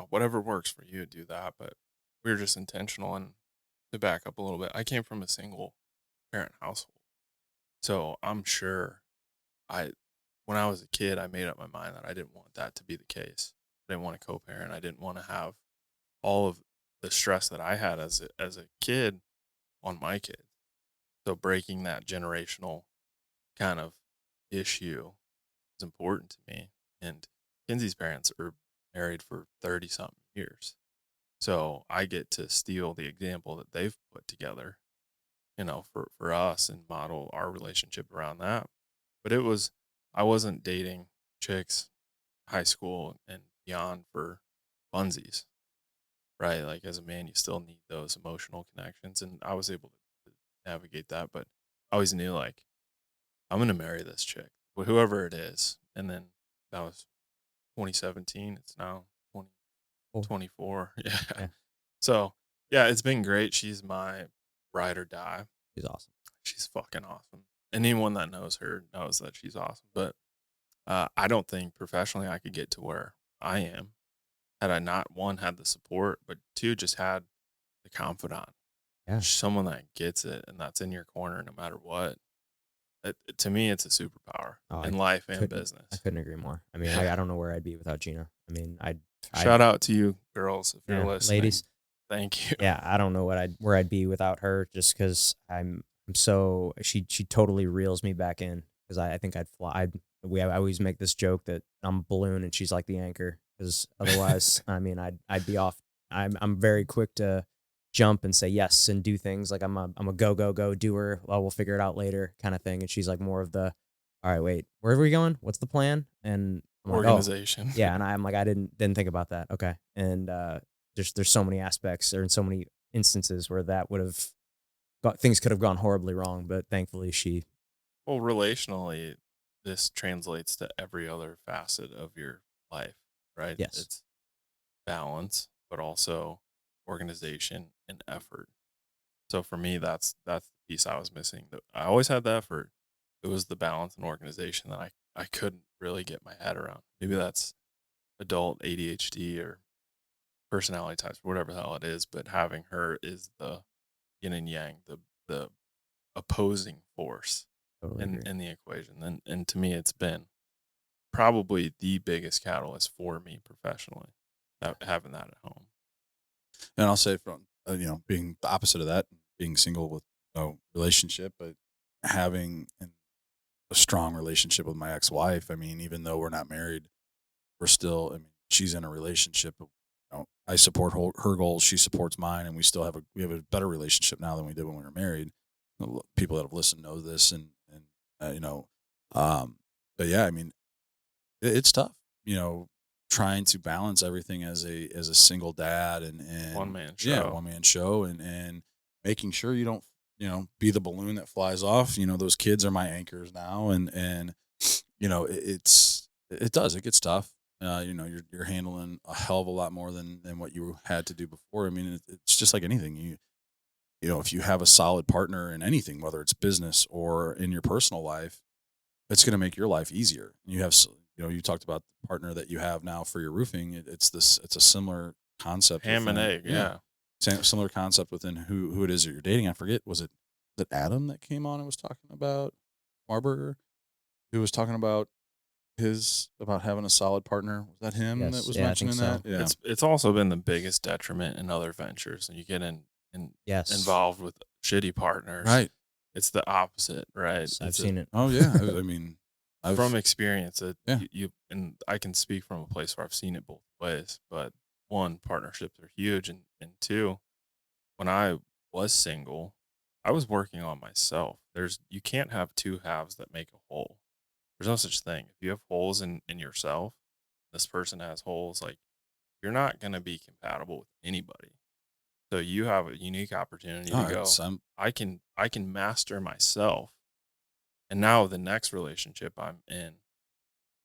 Whatever works for you, do that. But we were just intentional. And to back up a little bit, I came from a single parent household. So I'm sure when I was a kid, I made up my mind that I didn't want that to be the case. I didn't want to co-parent. I didn't want to have all of the stress that I had as a kid on my kids. So breaking that generational kind of issue is important to me. And Kenzie's parents are married for 30-something years. So I get to steal the example that they've put together, for us and model our relationship around that. But I wasn't dating chicks high school and beyond for funsies, right? Like, as a man, you still need those emotional connections. And I was able to navigate that, but I always knew, like, I'm going to marry this chick, whoever it is. And then that was 2017. It's now 2024. Yeah. So, yeah, it's been great. She's my ride or die. She's awesome. She's fucking awesome. Anyone that knows her knows that she's awesome. But I don't think professionally I could get to where I am had I not, one, had the support, but two, just had the confidant. Yeah. Someone that gets it and that's in your corner no matter what. To me, it's a superpower in life and business. I couldn't agree more. I mean, I don't know where I'd be without Gina. I mean, shout out to you girls if you're listening. Ladies. Thank you. Yeah, I don't know where I'd be without her, just because I'm she totally reels me back in because I think I'd fly. I always make this joke that I'm a balloon and she's like the anchor because otherwise, I mean, I'd be off. I'm very quick to jump and say yes and do things like I'm a go doer. Well, we'll figure it out later kind of thing. And she's like more of the, all right, wait, where are we going? What's the plan? And I'm like, Organization. oh, yeah, and I'm like, I didn't think about that. Okay, and there's so many aspects or in so many instances where that would have things could have gone horribly wrong, but thankfully she. Well, relationally, this translates to every other facet of your life, right? Yes. It's balance, but also organization and effort. So for me, that's the piece I was missing. I always had the effort. It was the balance and organization that I couldn't really get my head around. Maybe that's adult ADHD or personality types, whatever the hell it is. But having her is the yin and yang, the opposing force Totally in the equation. And to me, it's been probably the biggest catalyst for me professionally, having that at home. And I'll say from being the opposite of that, being single with no relationship, but having a strong relationship with my ex-wife. I mean, even though we're not married, we're still. I mean, she's in a relationship. I support her goals, she supports mine, and we have a better relationship now than we did when we were married. People that have listened know this, and but yeah, I mean, it's tough. Trying to balance everything as a single dad and one man show. Yeah, one man show and making sure you don't, be the balloon that flies off. Those kids are my anchors now and it gets tough. You're handling a hell of a lot more than what you had to do before. I mean, it's just like anything. If you have a solid partner in anything, whether it's business or in your personal life, it's going to make your life easier. You have, you talked about the partner that you have now for your roofing. It's a similar concept. Ham and egg. Yeah. Similar concept within who it is that you're dating. I forget. Was it Adam that came on and was talking about Marburger, who was talking about having a solid partner? Was that him that was mentioning that? So. Yeah. It's also been the biggest detriment in other ventures. And you get involved with shitty partners. Right. It's the opposite, right? I've seen it. Oh yeah. I mean, from experience, you and I can speak from a place where I've seen it both ways. But one, partnerships are huge, and two, when I was single, I was working on myself. You can't have two halves that make a whole. There's no such thing. If you have holes in yourself, this person has holes. Like, you're not gonna be compatible with anybody. So you have a unique opportunity to go. I can master myself. And now the next relationship I'm in,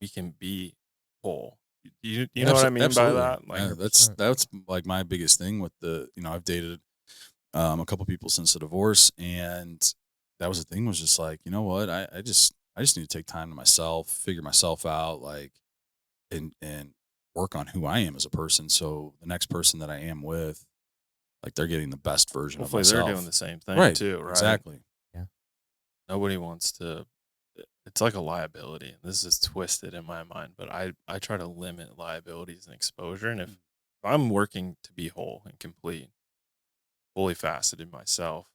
we can be whole. Do you know what I mean absolutely. by that? Like, yeah, that's like my biggest thing with I've dated a couple people since the divorce, and that was the thing, was just like, you know what, I just need to take time to myself, figure myself out, like, and work on who I am as a person. So the next person that I am with, like, they're getting the best version of myself. They're doing the same thing too, right? Exactly. Yeah. Nobody wants to. It's like a liability. This is twisted in my mind, but I try to limit liabilities and exposure. And if I'm working to be whole and complete, fully faceted myself,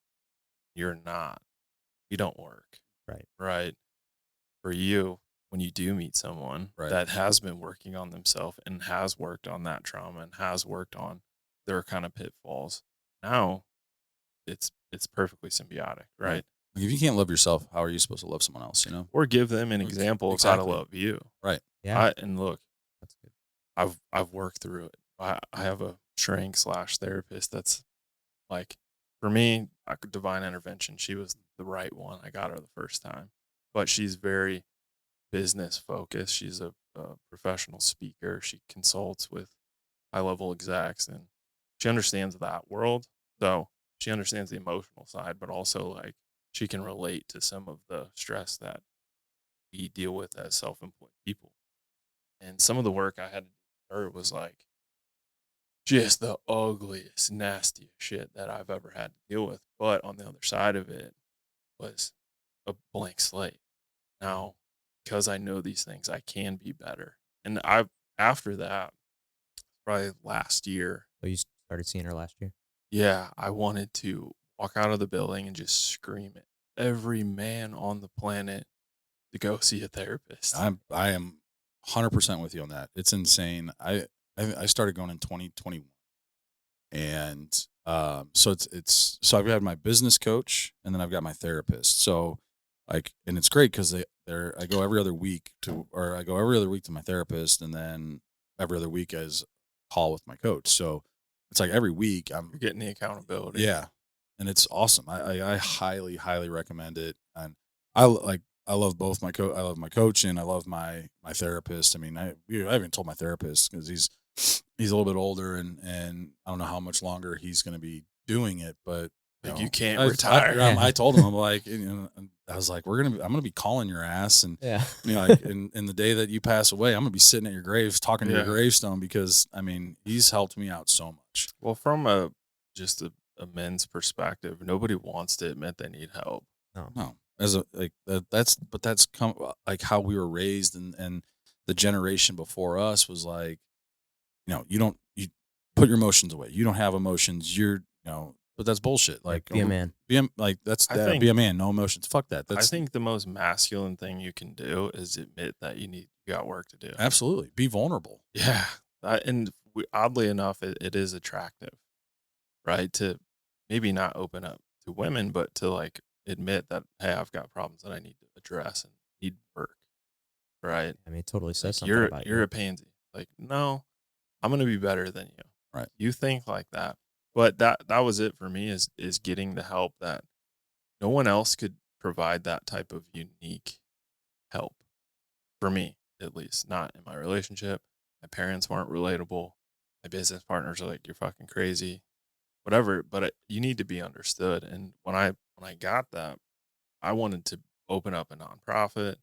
you're not. You don't work. Right. For you, when you do meet someone that has been working on themselves and has worked on that trauma and has worked on their kind of pitfalls, now it's perfectly symbiotic, right? Like, if you can't love yourself, how are you supposed to love someone else? Or give them an example of how to love you, right? Yeah. And look, that's good. I've worked through it. I have a shrink / therapist that's like, for me, divine intervention. She was the right one. I got her the first time, but she's very business focused. She's a professional speaker. She consults with high level execs, and she understands that world. So she understands the emotional side, but also, like, she can relate to some of the stress that we deal with as self-employed people. And some of the work I had to do with her was like just the ugliest, nastiest shit that I've ever had to deal with. But on the other side of it was a blank slate. Now, because I know these things, I can be better. And after that, probably last year. So you started seeing her last year? Yeah, I wanted to walk out of the building and just scream it every man on the planet to go see a therapist. I am 100% with you on that. It's insane. I started going in 2021, and so so I've got my business coach, and then I've got my therapist. So and it's great because I go every other week to my therapist, and then every other week as call with my coach. So it's like every week I'm You're getting the accountability. yeah, and it's awesome. I highly highly recommend it, and I love both I love my coach and I love my therapist. I mean, I even told my therapist because he's a little bit older and I don't know how much longer he's going to be doing it, but you can't retire. I told him, I'm like, I was like, I'm gonna be calling your ass, and Yeah. in the day that you pass away, I'm gonna be sitting at your grave talking to your gravestone because I mean, he's helped me out so much. Well, from just a men's perspective, nobody wants to admit they need help. No, as a that's come like how we were raised, and the generation before us was like, you put your emotions away. You don't have emotions. But that's bullshit. Like, be a man. Be a man. No emotions. Fuck that. I think the most masculine thing you can do is admit that you got work to do. Absolutely. Be vulnerable. Yeah. Oddly enough, it is attractive, right? To maybe not open up to women, but to like admit that, hey, I've got problems that I need to address and need work, right? I mean, it totally says something You're about you. a pansy. Like, no, I'm going to be better than you. Right. You think like that. But that was it for me is getting the help that no one else could provide, that type of unique help for me, at least. Not in my relationship. My parents weren't relatable. My business partners are like, you're fucking crazy, whatever. But you need to be understood. And when I got that, I wanted to open up a nonprofit,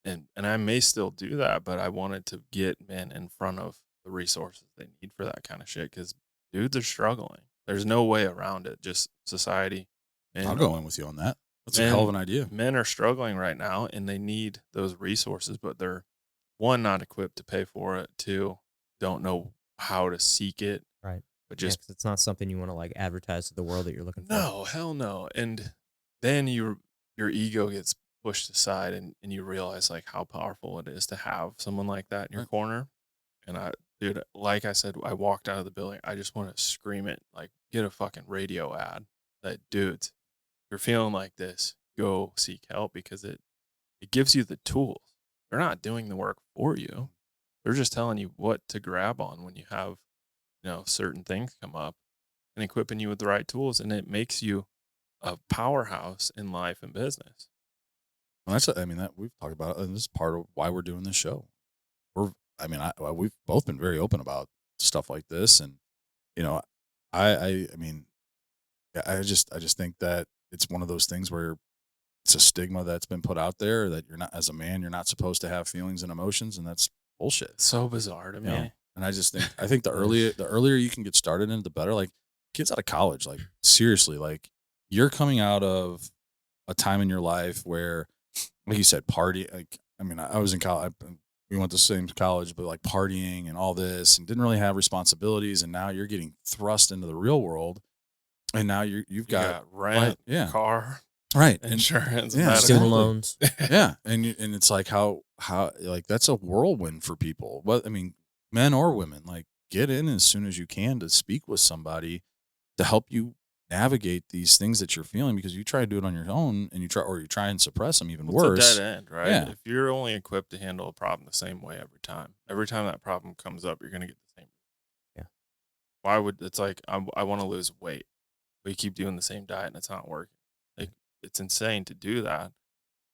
and I may still do that, but I wanted to get men in front of the resources they need for that kind of shit, because dudes are struggling. There's no way around it. Just society. And I'll go in with you on that. That's a hell of an idea. Men are struggling right now, and they need those resources, but they're, one, not equipped to pay for it. Two, don't know how to seek it. Right. But just 'cause it's not something you want to like advertise to the world that you're looking for. no, hell no. And then your ego gets pushed aside, and you realize like how powerful it is to have someone like that in your corner. And dude, like I said, I walked out of the building. I just want to scream it, like, get a fucking radio ad that, dudes, you're feeling like this, go seek help, because it gives you the tools. They're not doing the work for you. They're just telling you what to grab on when you have, certain things come up, and equipping you with the right tools. And it makes you a powerhouse in life and business. Well, that we've talked about it, and this is part of why we're doing this show. We've both been very open about stuff like this, and I just think that it's one of those things where it's a stigma that's been put out there that you're not, as a man, you're not supposed to have feelings and emotions, and that's bullshit. It's so bizarre to me. And I think the earlier you can get started in, the better. Like kids out of college, like seriously, like you're coming out of a time in your life where, like you said, party. Like I was in college. We went to the same college, but like partying and all this, and didn't really have responsibilities. And now you're getting thrust into the real world, and now you've got rent, car, right, insurance, student loans, yeah, and it's like how like that's a whirlwind for people. Well, men or women, like get in as soon as you can to speak with somebody to help you navigate these things that you're feeling, because you try to do it on your own and you try and suppress them even worse. It's a dead end, right? Yeah. If you're only equipped to handle a problem the same way every time that problem comes up, you're going to get the same. Yeah. It's like, I want to lose weight, but you keep doing the same diet and it's not working. Like, it's insane to do that.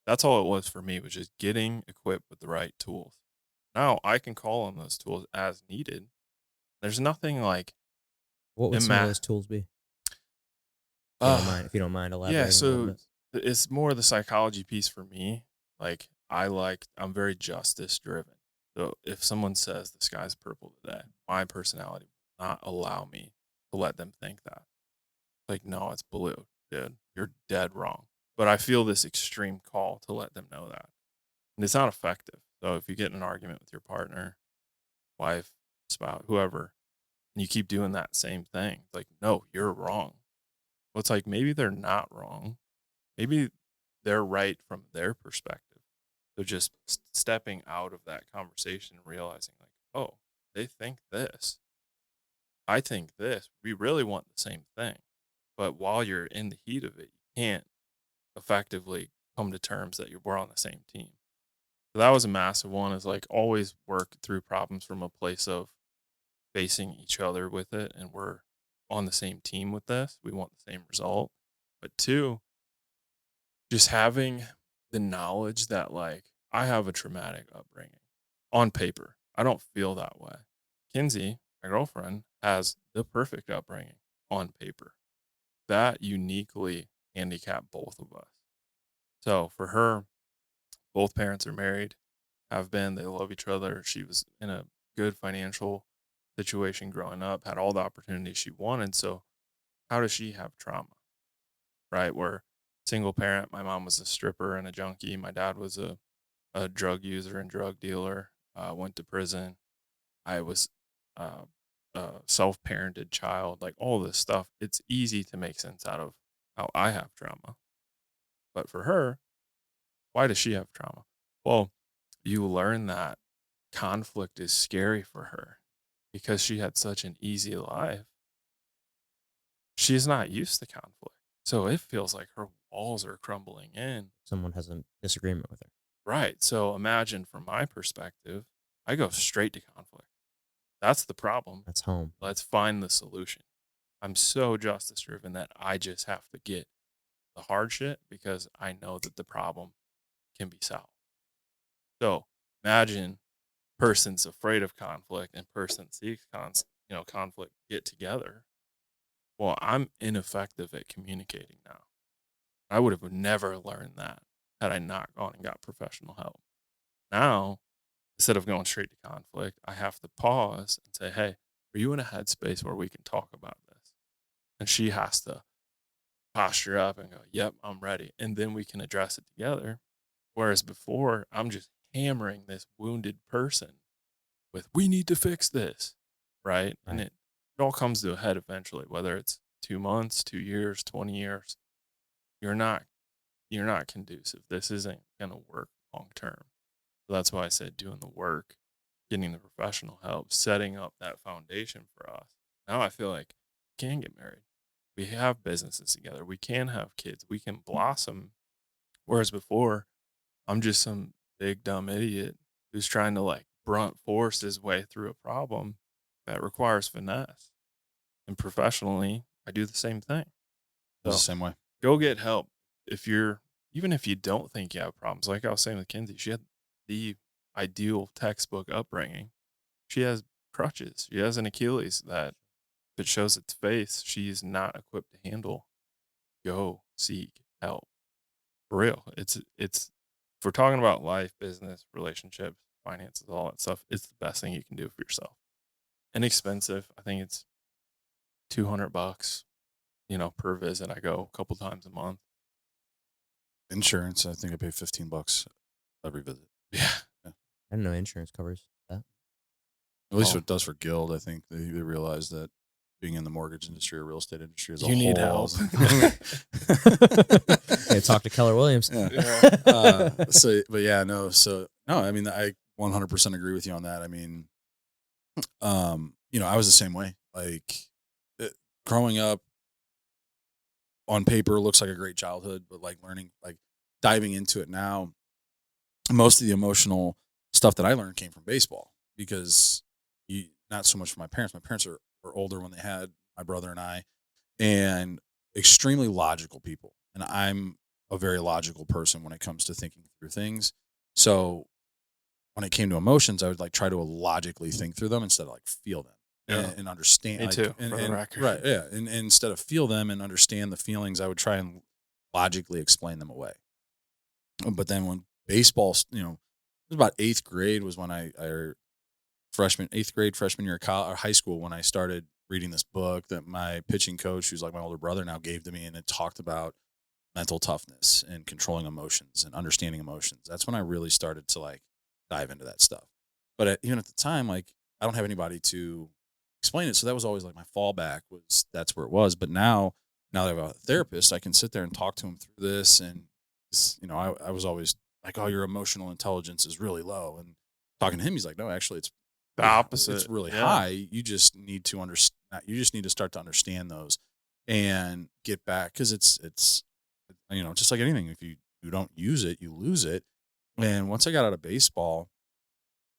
That's all it was for me, was just getting equipped with the right tools. Now I can call on those tools as needed. There's nothing like, what would some of those tools be? If you don't mind elaborating. Yeah, so it's more the psychology piece for me. Like, I'm very justice driven. So if someone says the sky's purple today, my personality will not allow me to let them think that. Like, no, it's blue, dude. You're dead wrong. But I feel this extreme call to let them know that. And it's not effective. So if you get in an argument with your partner, wife, spouse, whoever, and you keep doing that same thing, it's like, no, you're wrong. Well, it's like, maybe they're not wrong. maybe they're right from their perspective. So just stepping out of that conversation and realizing like, oh, they think this. I think this. We really want the same thing. But while you're in the heat of it, you can't effectively come to terms that we're on the same team. So that was a massive one, is like always work through problems from a place of facing each other with it. And we're on the same team with this. We want the same result. But two, just having the knowledge that like I have a traumatic upbringing on paper. I don't feel that way. Kinsey, my girlfriend, has the perfect upbringing on paper. That uniquely handicapped both of us. So for her, both parents are married, have been, they love each other. She was in a good financial situation growing up, had all the opportunities she wanted. So how does she have trauma? Right? We're single parent. My mom was a stripper and a junkie. My dad was a drug user and drug dealer, went to prison. I was uh, a self-parented child, like all this stuff. It's easy to make sense out of how I have trauma. But for her, why does she have trauma? Well, you learn that conflict is scary for her because she had such an easy life. She's not used to conflict. So it feels like her walls are crumbling in. Someone has a disagreement with her. Right. So imagine from my perspective, I go straight to conflict. That's the problem. That's home. Let's find the solution. I'm so justice driven that I just have to get the hard shit because I know that the problem can be solved. So imagine person's afraid of conflict and person seeks conflict get together. Well, I'm ineffective at communicating now. I would have never learned that had I not gone and got professional help. Now, instead of going straight to conflict, I have to pause and say, hey, are you in a headspace where we can talk about this? And she has to posture up and go, yep, I'm ready. And then we can address it together. Whereas before, I'm just hammering this wounded person with, we need to fix this. Right. And it all comes to a head eventually, whether it's 2 months, 2 years, 20 years. You're not conducive. This isn't going to work long term. So that's why I said doing the work, getting the professional help, setting up that foundation for us. Now I feel like we can get married. We have businesses together. We can have kids. We can blossom. Whereas before, I'm just some big dumb idiot who's trying to like brunt force his way through a problem that requires finesse. And professionally, I do the same thing. So, the same way. Go get help. Even if you don't think you have problems, like I was saying with Kinsey, she had the ideal textbook upbringing. She has crutches. She has an Achilles that, if it shows its face, she's not equipped to handle. Go seek help. For real. It's if we're talking about life, business, relationships, finances, all that stuff, it's the best thing you can do for yourself. Inexpensive. I think it's $200, per visit. I go a couple times a month. Insurance, I think I pay $15 every visit. Yeah. I didn't know insurance covers that. At least it does for Guild. I think they realize that being in the mortgage industry or real estate industry is a whole. You need help. Hey, talk to Keller Williams. Yeah. I mean, I 100% agree with you on that. I mean, I was the same way. Like growing up on paper looks like a great childhood, but like learning, like diving into it now, most of the emotional stuff that I learned came from baseball because not so much from my parents. My parents were older when they had my brother and I, and extremely logical people. And I'm a very logical person when it comes to thinking through things. So when it came to emotions, I would like try to logically think through them instead of like feel them and understand. Me too. And, for the record. right. Yeah. And instead of feel them and understand the feelings, I would try and logically explain them away. But then when baseball, it was about 8th grade was when freshman year of high school, when I started reading this book that my pitching coach, who's like my older brother now, gave to me, and it talked about mental toughness and controlling emotions and understanding emotions. That's when I really started to like dive into that stuff. But even at the time, like I don't have anybody to explain it. So that was always like my fallback, was that's where it was. But now Now that I have a therapist, I can sit there and talk to him through this. And, I was always like, oh, your emotional intelligence is really low. And talking to him, he's like, no, actually, it's The opposite. It's really Yeah. high. You just need to understand. You just need to start to understand those and get back, because it's just like anything. If you don't use it, you lose it. And once I got out of baseball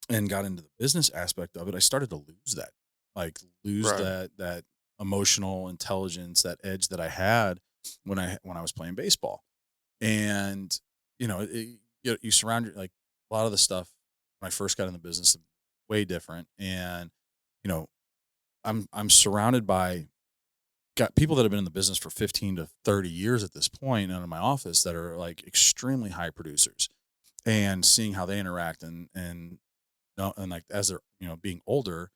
and got into the business aspect of it, I started to lose that, like lose Right. that emotional intelligence, that edge that I had when I was playing baseball. And you surround like a lot of the stuff when I first got in the business, way different. And you know, I'm surrounded by got people that have been in the business for 15 to 30 years at this point, and in my office that are like extremely high producers, and seeing how they interact, and like as they're being older,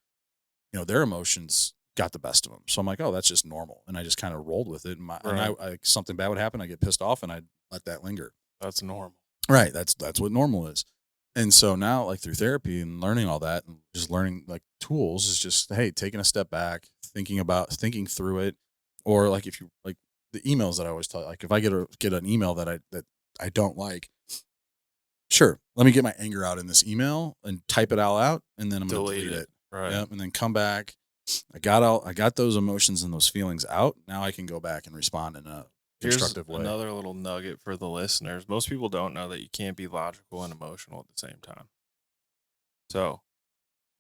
their emotions got the best of them. So I'm like, oh, that's just normal, and I just kind of rolled with it. I something bad would happen, I get pissed off, and I let that linger. That's normal. Right. That's what normal is. And so now, like through therapy and learning all that, and just learning like tools, is just, hey, taking a step back, thinking through it. Or like, if you like the emails that I always tell, like if I get an email that I don't like, sure, let me get my anger out in this email and type it all out, and then I'm gonna delete it. Right. Yep, and then come back. I got those emotions and those feelings out. Now I can go back and respond in a constructive way. Another little nugget for the listeners. Most people don't know that you can't be logical and emotional at the same time. So,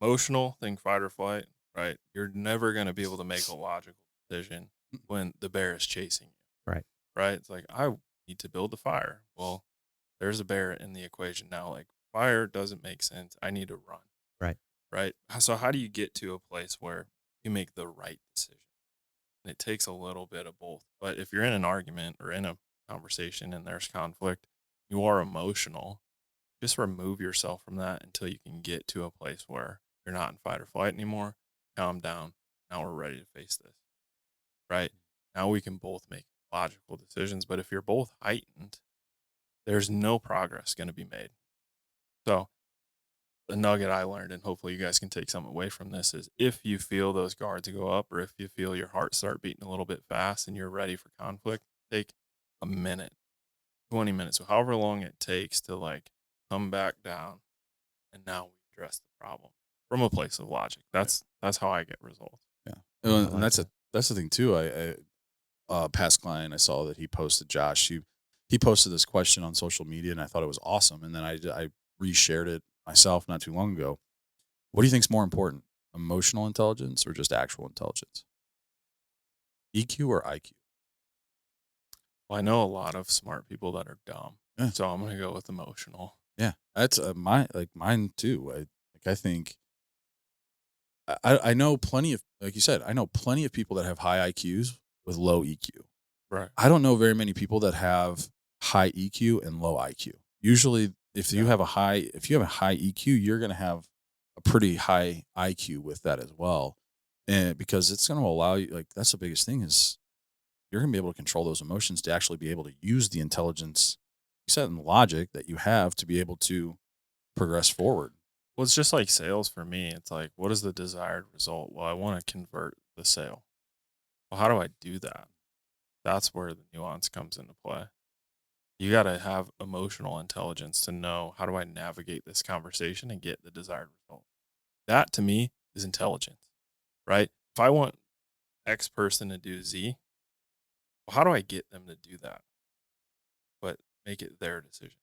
emotional, think fight or flight, right? You're never going to be able to make a logical decision when the bear is chasing you. Right. Right? It's like, I need to build the fire. Well, there's a bear in the equation now. Like, fire doesn't make sense. I need to run. Right. Right? So, how do you get to a place where you make the right decision? And it takes a little bit of both. But if you're in an argument or in a conversation and there's conflict, you are emotional. Just remove yourself from that until you can get to a place where you're not in fight or flight anymore. Calm down. Now we're ready to face this. Right? Now we can both make logical decisions. But if you're both heightened, there's no progress going to be made. So the nugget I learned, and hopefully you guys can take something away from this, is if you feel those guards go up, or if you feel your heart start beating a little bit fast and you're ready for conflict, take a minute, 20 minutes, so however long it takes to like come back down, and now we address the problem from a place of logic. That's how I get results. Yeah, and that's the thing too. I past client, I saw that he posted, Josh. He posted this question on social media, and I thought it was awesome. And then I reshared it myself not too long ago. What do you think is more important, emotional intelligence or just actual intelligence? EQ or IQ? Well, I know a lot of smart people that are dumb, Yeah. so I'm gonna go with emotional. Yeah, that's mine too. I think I know plenty of, like you said, I know plenty of people that have high IQs with low EQ. Right. I don't know very many people that have high EQ and low IQ. Usually, if you have a high EQ, you're going to have a pretty high IQ with that as well, and because it's going to allow you, like that's the biggest thing, is you're going to be able to control those emotions to actually be able to use the intelligence, you said, and logic that you have to be able to progress forward. Well, it's just like sales for me. It's like, what is the desired result? Well, I want to convert the sale. Well, how do I do that? That's where the nuance comes into play. You got to have emotional intelligence to know, how do I navigate this conversation and get the desired result? That to me is intelligence, right? If I want X person to do Z, well, how do I get them to do that, but make it their decision?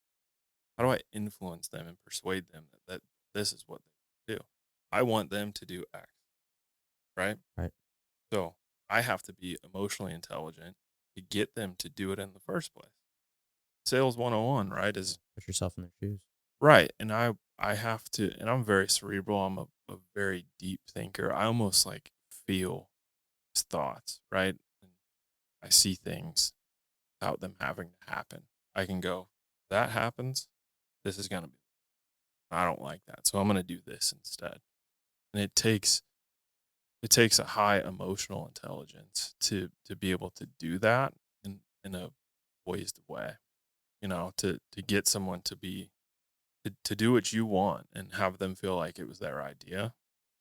How do I influence them and persuade them that this is what they do? I want them to do X, right? Right. So I have to be emotionally intelligent to get them to do it in the first place. Sales 101, right, is Put yourself in their shoes. right. And I have to, and I'm very cerebral. I'm a very deep thinker. I almost like feel his thoughts, right? And I see things without them having to happen. I can go, that happens, this is going to be, I don't like that. So I'm going to do this instead. And it takes a high emotional intelligence to be able to do that in a poised way, to get someone to be, to do what you want and have them feel like it was their idea.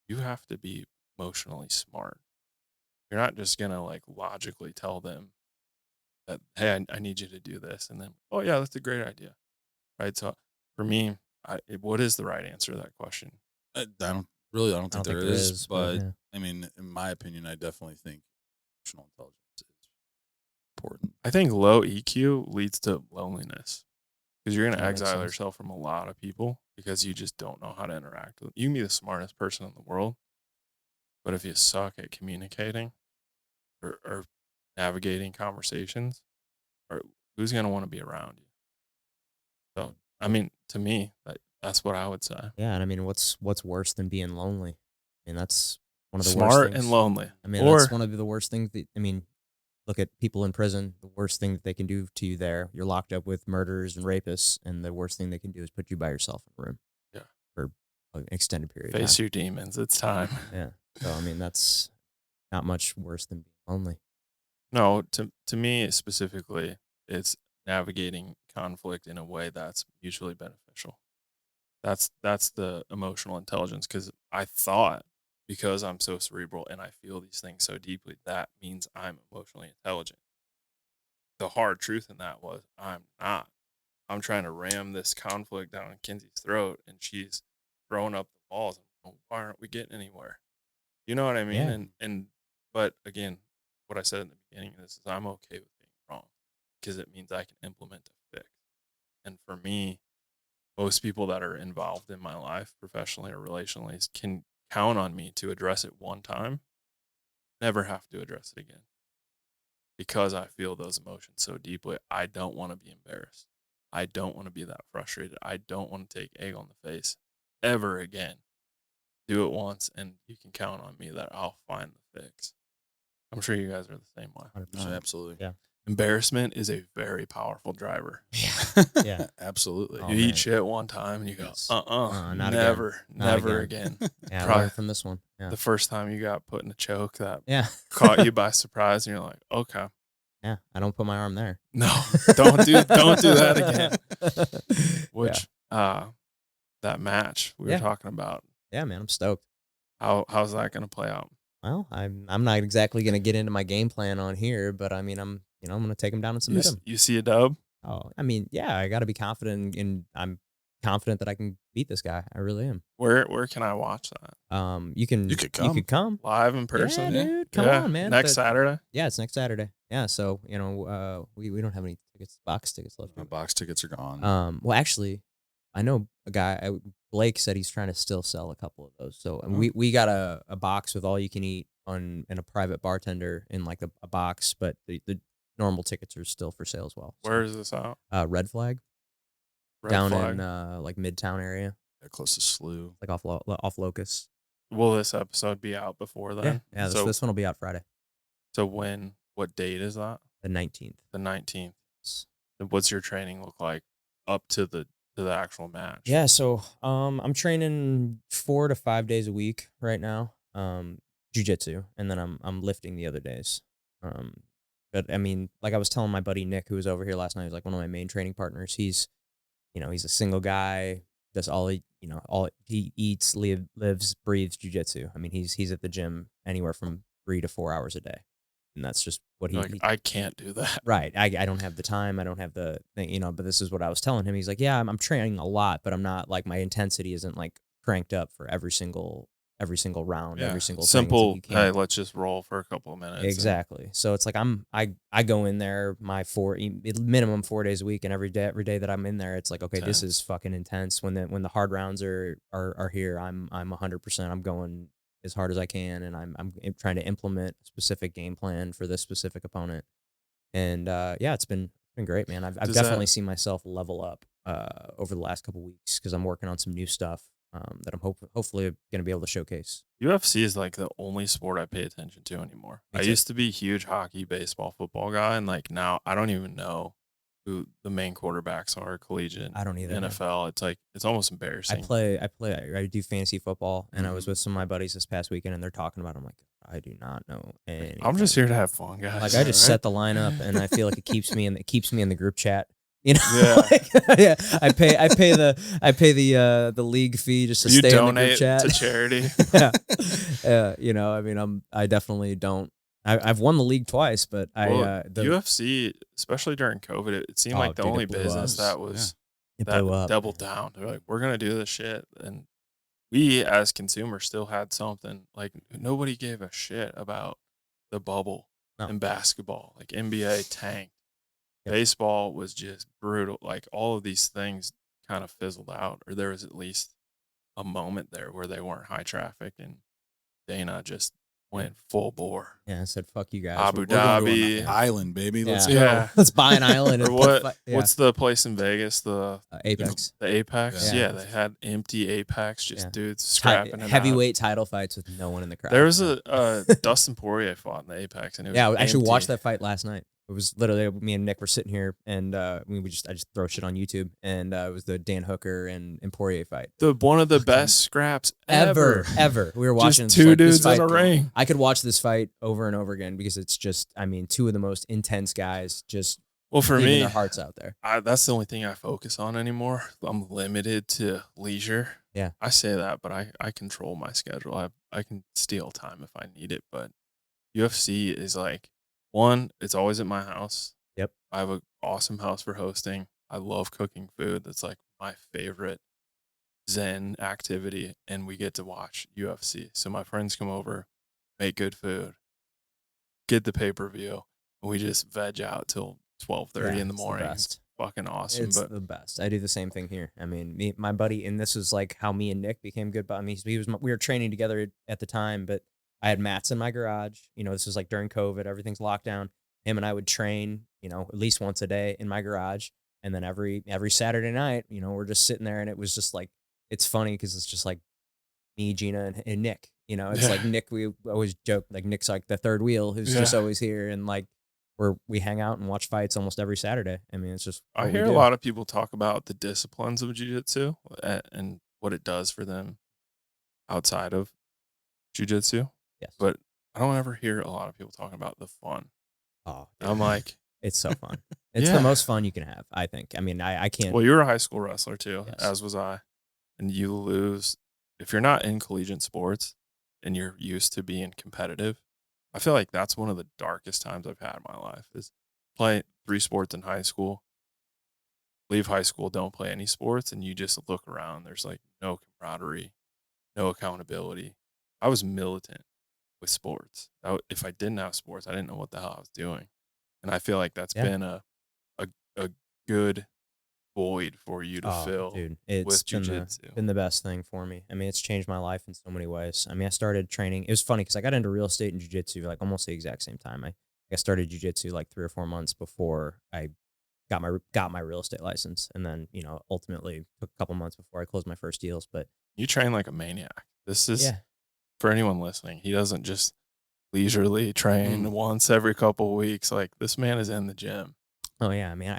You have to be emotionally smart. You're not just going to like logically tell them that, hey, I need you to do this. And then, oh yeah, that's a great idea. Right. So for me, what is the right answer to that question? I don't think there is, but yeah. I mean, in my opinion, I definitely think emotional intelligence is important. I think low EQ leads to loneliness because you're going to That makes exile sense. yourself from a lot of people because you just don't know how to interact with them. You can be the smartest person in the world, but if you suck at communicating or navigating conversations, or who's going to want to be around you? So, I mean, to me, that's what I would say. Yeah, and I mean, what's worse than being lonely? I mean, that's one of the Smart worst things. and lonely. I mean, that's one of the worst things. I mean, look at people in prison. The worst thing that they can do to you there, you're locked up with murderers and rapists, and the worst thing they can do is put you by yourself in a room. Yeah. For an extended period. Face your demons. It's time. Yeah. So I mean, that's not much worse than being lonely. No, to me specifically, it's navigating conflict in a way that's mutually beneficial. That's the emotional intelligence, because I thought, because I'm so cerebral and I feel these things so deeply, that means I'm emotionally intelligent. The hard truth in that was I'm not. I'm trying to ram this conflict down Kenzie's throat, and she's throwing up the balls. Why aren't we getting anywhere? You know what I mean? Yeah. But again, what I said in the beginning of this is I'm okay with being wrong because it means I can implement a fix. And for me, most people that are involved in my life, professionally or relationally, can count on me to address it one time, never have to address it again. Because I feel those emotions so deeply, I don't want to be embarrassed. I don't want to be that frustrated. I don't want to take egg on the face ever again. Do it once, and you can count on me that I'll find the fix. I'm sure you guys are the same way. 100%. Absolutely. Yeah. Embarrassment is a very powerful driver. Yeah. Absolutely. Oh, You man. eat shit one time and you go, Yes. not Never again. Yeah, I Probably learned from this one. Yeah. The first time you got put in a choke that Yeah. caught you by surprise, and you're like, okay, Yeah. I don't put my arm there. no, don't do that again. Which that match we were talking about. Yeah, man, I'm stoked. How's that going to play out? Well, I'm not exactly going to get into my game plan on here, but I mean, I'm going to take him down and submit him. You see a dub? Oh, I mean, yeah, I got to be confident, and I'm confident that I can beat this guy. I really am. Where can I watch that? You could come. Live in person. Yeah, dude, come on, man. Next Saturday. Yeah, it's next Saturday. Yeah, so we don't have any tickets, box tickets left. My box tickets are gone. Well, actually, I know a guy. Blake said he's trying to still sell a couple of those. So we got a box with all you can eat and a private bartender in like a box, but the normal tickets are still for sale as well. So, where is this out? Red Flag. Down in like Midtown area. They're close to Slough. Like off Locust. Will this episode be out before then? Yeah. This one will be out Friday. So what date is that? The 19th. The 19th. And what's your training look like up to the actual match? Yeah, so I'm training 4 to 5 days a week right now. Jiu-jitsu, and then I'm lifting the other days. But I mean, like I was telling my buddy Nick, who was over here last night, he's like one of my main training partners. He's a single guy. Does all he eats, lives, breathes jiu-jitsu. I mean, he's at the gym anywhere from 3 to 4 hours a day, and that's just what he. I can't do that. Right. I don't have the time. I don't have the thing. But this is what I was telling him. He's like, yeah, I'm training a lot, but I'm not like my intensity isn't like cranked up for every single round, every single simple. Thing. Hey, let's just roll for a couple of minutes. Exactly. So it's like I go in there minimum 4 days a week, and every day that I'm in there, it's like, okay, this is fucking intense. When the hard rounds are here, I'm 100%. I'm going as hard as I can, and I'm trying to implement a specific game plan for this specific opponent. And yeah, it's been great, man. I've definitely seen myself level up over the last couple weeks because I'm working on some new stuff that I'm hopefully going to be able to showcase. UFC is like the only sport I pay attention to anymore. I used to be a huge hockey, baseball, football guy, and like now I don't even know who the main quarterbacks are. Collegiate, I don't either. NFL, man. It's like it's almost embarrassing. I do fantasy football, and I was with some of my buddies this past weekend, and they're talking about it. I'm like, I do not know anything. I'm just here to have fun, guys. Like I just set the lineup, and I feel like it keeps me in the group chat. Yeah. Yeah. I pay the league fee just to stay in the group chat. To charity. Yeah. I mean, I definitely don't I've won the league twice, but the UFC, especially during COVID, it seemed like the dude, only it blew business up. that was it that blew up. doubled down. They're like, we're gonna do this shit, and we as consumers still had something. Like nobody gave a shit about the bubble in basketball. Like NBA tanked. Yep. Baseball was just brutal. Like all of these things kind of fizzled out, or there was at least a moment there where they weren't high traffic, and Dana just went full bore. Yeah, I said, "Fuck you guys." Abu We're going to Dhabi. an island, baby. Let's Yeah. go. Yeah. Let's buy an island. Or and what? What's the place in Vegas? The Apex? The Apex. Yeah. Yeah, they had empty Apex, just Yeah. dudes scrapping it Heavyweight title fights with no one in the crowd. There was a Dustin Poirier fought in the Apex, and it was I actually empty. watched that fight last night. It was literally me and Nick were sitting here, and I just throw shit on YouTube, and it was the Dan Hooker and Poirier fight. One of the best scraps ever. We were watching Just two this dudes in fight. a ring. I could watch this fight over and over again because it's just, I mean, two of the most intense guys just Well, for leaving me, their hearts out there. that's the only thing I focus on anymore. I'm limited to leisure. Yeah. I say that, but I control my schedule. I can steal time if I need it, but UFC is like, one, it's always at my house. Yep. I have an awesome house for hosting. I love cooking food. That's like my favorite Zen activity, and we get to watch UFC. So my friends come over, make good food, get the pay-per-view, and we just veg out till 12:30 in the morning. It's fucking awesome. It's the best. I do the same thing here. I mean, my buddy, and this was like how me and Nick became good. I mean, we were training together at the time, but I had mats in my garage. This was like during COVID, everything's locked down. Him and I would train, at least once a day in my garage. And then every Saturday night, we're just sitting there, and it was just like, it's funny because it's just like me, Gina, and Nick. It's like Nick, we always joke, like Nick's like the third wheel who's just always here. And like, we hang out and watch fights almost every Saturday. I mean, it's just, I hear a lot of people talk about the disciplines of jiu-jitsu and what it does for them outside of jiu-jitsu. Yes. But I don't ever hear a lot of people talking about the fun. Oh, I'm like, it's so fun. It's the most fun you can have, I think. I mean, I can't. Well, you're a high school wrestler too, Yes. as was I. And you lose if you're not in collegiate sports and you're used to being competitive. I feel like that's one of the darkest times I've had in my life is play 3 sports in high school, leave high school, don't play any sports, and you just look around. There's like no camaraderie, no accountability. I was militant with sports. If I didn't have sports, I didn't know what the hell I was doing. And I feel like that's been a good void for you to fill, dude. It's with jiu-jitsu. been the best thing for me. I mean, it's changed my life in so many ways. I mean, I started training. It was funny because I got into real estate and jiu-jitsu like almost the exact same time. I started jiu-jitsu like 3 or 4 months before I got my real estate license, and then ultimately took a couple months before I closed my first deals. But You train like a maniac. This is for anyone listening. He doesn't just leisurely train once every couple weeks. Like this man is in the gym. Oh yeah, I mean,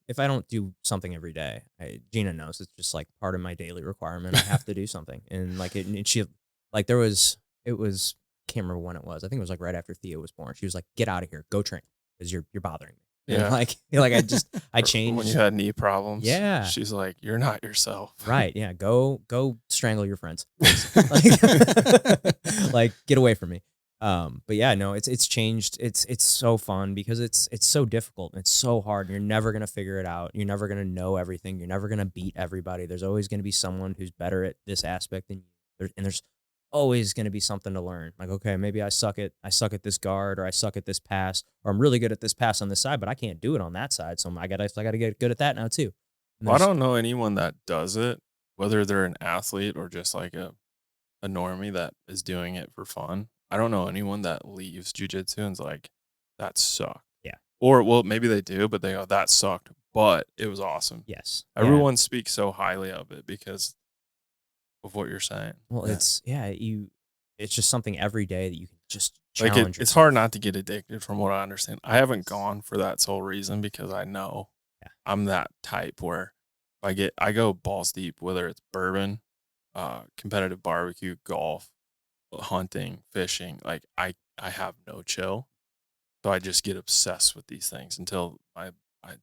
if I don't do something every day, Gina knows it's just like part of my daily requirement. I have to do something, and like she, like it was, I can't remember when it was. I think it was like right after Thea was born. She was like, "Get out of here, go train, because you're bothering me." And Yeah. I changed When you had knee problems. Yeah. She's like, you're not yourself. Right? Yeah, go strangle your friends, like get away from me. But yeah, no, it's changed. It's so fun because it's so difficult and it's so hard. You're never gonna figure it out. You're never gonna know everything. You're never gonna beat everybody. There's always gonna be someone who's better at this aspect than you. There's always gonna be something to learn. Like, okay, maybe I suck at this guard, or I suck at this pass, or I'm really good at this pass on this side, but I can't do it on that side. So I gotta get good at that now too. Well, I don't know anyone that does it, whether they're an athlete or just like a normie that is doing it for fun. I don't know anyone that leaves jiu-jitsu and's like, that sucked. Yeah. Or, well, maybe they do, but they go, that sucked, but it was awesome. Yes. Everyone speaks so highly of it because of what you're saying. Well, it's just something every day that you can just Like challenge. it's hard not to get addicted from what I understand. I haven't gone for that sole reason because I know I'm that type where if I go balls deep, whether it's bourbon, competitive barbecue, golf, hunting, fishing, like I have no chill. So I just get obsessed with these things until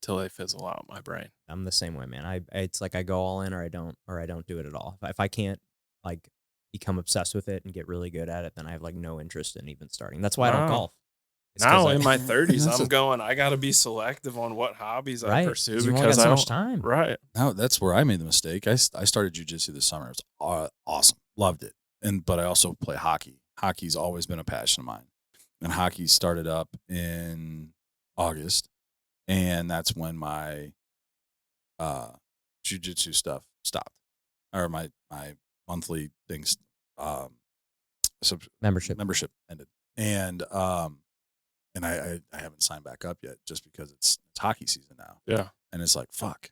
they fizzle out my brain. I'm the same way, man. It's like I go all in or I don't do it at all. If I can't like become obsessed with it and get really good at it, then I have like no interest in even starting. That's why I don't golf. Now in my 30s, I'm going, I got to be selective on what hobbies I pursue because I don't much time. Right. Now that's where I made the mistake. I started jiu-jitsu this summer. It was awesome. Loved it. But I also play hockey. Hockey's always been a passion of mine. And hockey started up in August. And that's when my jiu-jitsu stuff stopped. Or my monthly things membership ended. And I haven't signed back up yet just because it's hockey season now. Yeah. And it's like, fuck,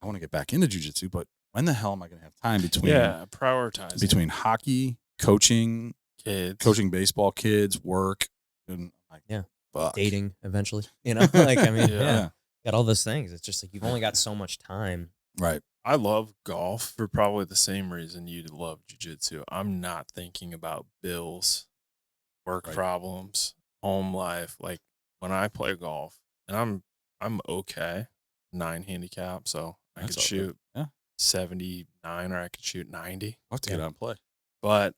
I want to get back into jiu-jitsu, but when the hell am I going to have time prioritizing between hockey, coaching, kids, coaching baseball, kids, work, and like, fuck. Dating eventually, like, I mean, Yeah. got all those things. It's just like, you've only got so much time. Right. I love golf for probably the same reason you love jiu-jitsu. I'm not thinking about bills, work problems, home life. Like when I play golf, and I'm okay, 9 handicap, so I could shoot 79 or I could shoot 90. I'll have to get out and play. But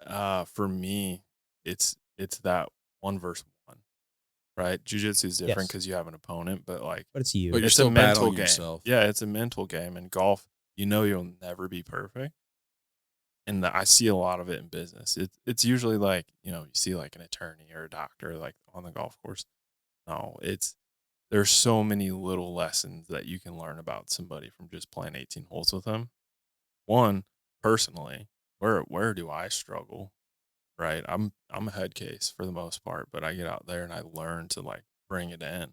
for me, it's that 1 versus 1, right? Jiu-jitsu is different because you have an opponent, but it's you. But you're it's still a mental battling game. yourself. Yeah, it's a mental game. And golf, you'll never be perfect. And I see a lot of it in business. It's usually like, you see like an attorney or a doctor like on the golf course. No, there's so many little lessons that you can learn about somebody from just playing 18 holes with them. One, personally, where do I struggle? Right? I'm a head case for the most part, but I get out there and I learn to like bring it in.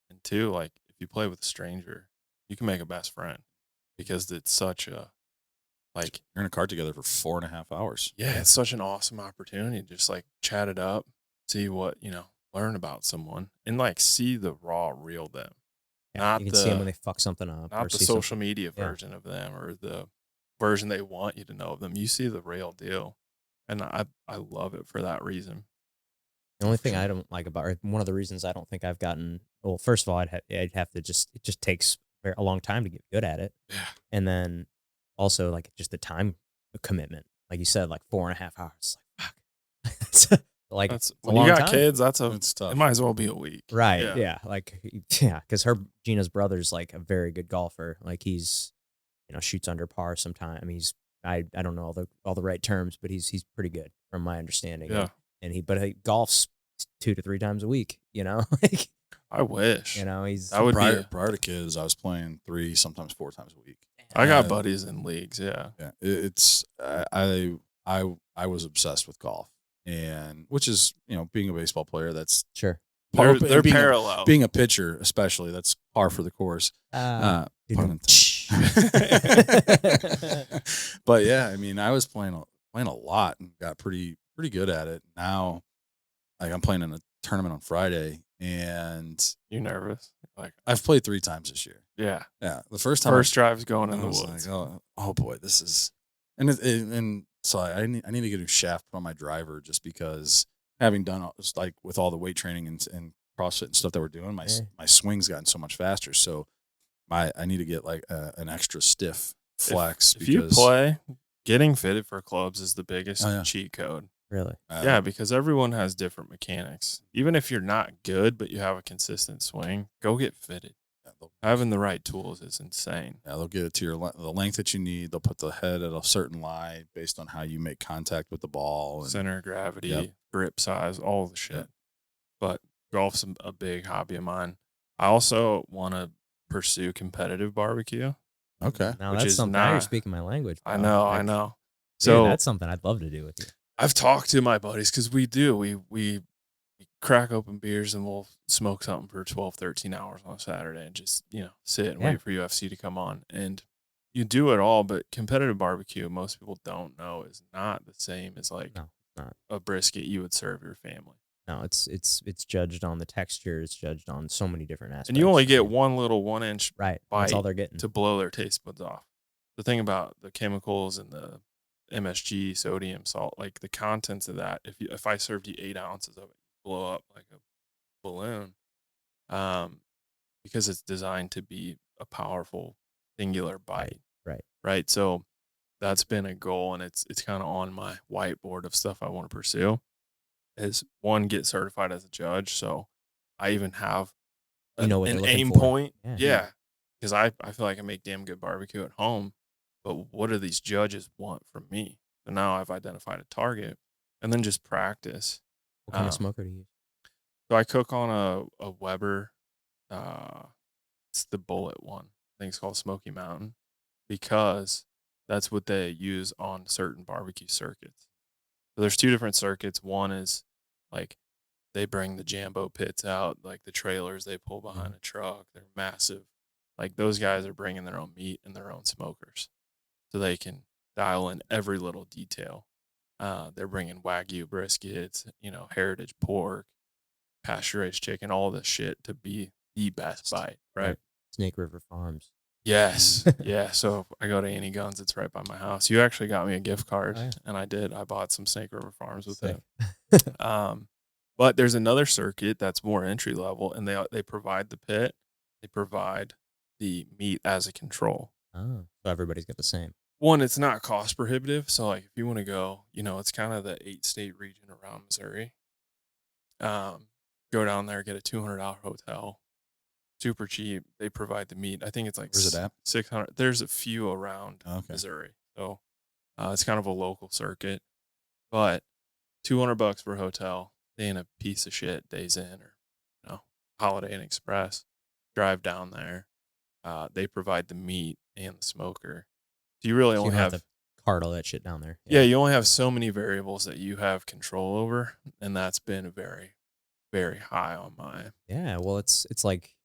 And 2, like if you play with a stranger, you can make a best friend because it's such a you're in a car together for 4.5 hours. Yeah, it's such an awesome opportunity to just like chat it up, see what, learn about someone and like see the raw, real them. Yeah, you can see them when they fuck something up. Not the social media version of them or the version they want you to know of them. You see the real deal. And I love it for that reason. The only thing I don't like about it, one of the reasons I don't think I've gotten, well, first of all, I'd have to it just takes a long time to get good at it. Yeah. And then also like just the time commitment. Like you said, like 4.5 hours. Like, fuck. Like when you got time. kids, it's tough. It might as well be a week. Right. Yeah. Like, because Gina's brother's like a very good golfer. Like he's, shoots under par sometime. I mean, I don't know all the right terms, but he's pretty good from my understanding. Yeah. And he golfs 2 to 3 times a week, like I wish. He's prior to kids, I was playing 3, sometimes 4 times a week. I got buddies in leagues, yeah. Yeah. It's I was obsessed with golf. And which is, being a baseball player, that's sure. They're parallel. Being a pitcher, especially, that's par for the course. Pun intended. But yeah, I mean, I was playing a lot and got pretty good at it. Now, like I'm playing in a tournament on Friday, and you nervous? Like I've played 3 times this year. Yeah. The first time drive's going in the woods. Like, oh boy, this is, and so I need to get a shaft put on my driver just because having done like with all the weight training and CrossFit and stuff that we're doing, my swing's gotten so much faster. So I need to get like an extra stiff flex. If you play, getting fitted for clubs is the biggest cheat code. Really? Yeah, because everyone has different mechanics. Even if you're not good, but you have a consistent swing, go get fitted. Having the right tools is insane. Yeah, they'll get it to the length that you need. They'll put the head at a certain line based on how you make contact with the ball. And, center of gravity, grip size, all the shit. But golf's a big hobby of mine. I also want to pursue competitive barbecue. Okay. Now that's something. Now you're speaking my language. I know. So that's something I'd love to do with you. I've talked to my buddies because we crack open beers and we'll smoke something for 12, 13 hours on a Saturday and just, sit and wait for UFC to come on. And you do it all, but competitive barbecue, most people don't know, is not the same as like a brisket you would serve your family. No, it's judged on the texture. It's judged on so many different aspects. And you only get one little 1-inch bite. That's all they're getting to blow their taste buds off. The thing about the chemicals and the MSG, sodium, salt, like the contents of that, if I served you 8 ounces of it, blow up like a balloon, because it's designed to be a powerful singular bite. Right. So that's been a goal, and it's kind of on my whiteboard of stuff I want to pursue. Is 1, get certified as a judge, so I even have You know what an they're looking aim for. point. Yeah. Yeah. Because I feel like I make damn good barbecue at home, but what do these judges want from me? So now I've identified a target and then just practice. What kind of smoker do you use? So I cook on a Weber. It's the bullet one. I think it's called Smoky Mountain because that's what they use on certain barbecue circuits. So there's 2 different circuits. One is like they bring the Jambo pits out, like the trailers they pull behind a truck. They're massive. Like those guys are bringing their own meat and their own smokers, so they can dial in every little detail. They're bringing Wagyu briskets, heritage pork, pasture raised chicken, all this shit to be the best bite, right? Snake River Farms. Yes. Yeah. So I go to Annie Guns. It's right by my house. You actually got me a gift card, and I did. I bought some Snake River Farms with it. But there's another circuit that's more entry level, and they provide the pit. They provide the meat as a control. Oh, so everybody's got the same. One, it's not cost prohibitive. So like if you want to go, it's kind of the 8-state region around Missouri. Go down there, get a $200 hotel. Super cheap. They provide the meat. I think it's like Where's it at? 600. There's a few around Missouri. So it's kind of a local circuit. But $200 for a hotel, stay in a piece of shit Days Inn or Holiday Inn Express. Drive down there. They provide the meat and the smoker. So you really only have to cart all that shit down there. Yeah, you only have so many variables that you have control over, and that's been very, very high on mine. Yeah, well, it's like,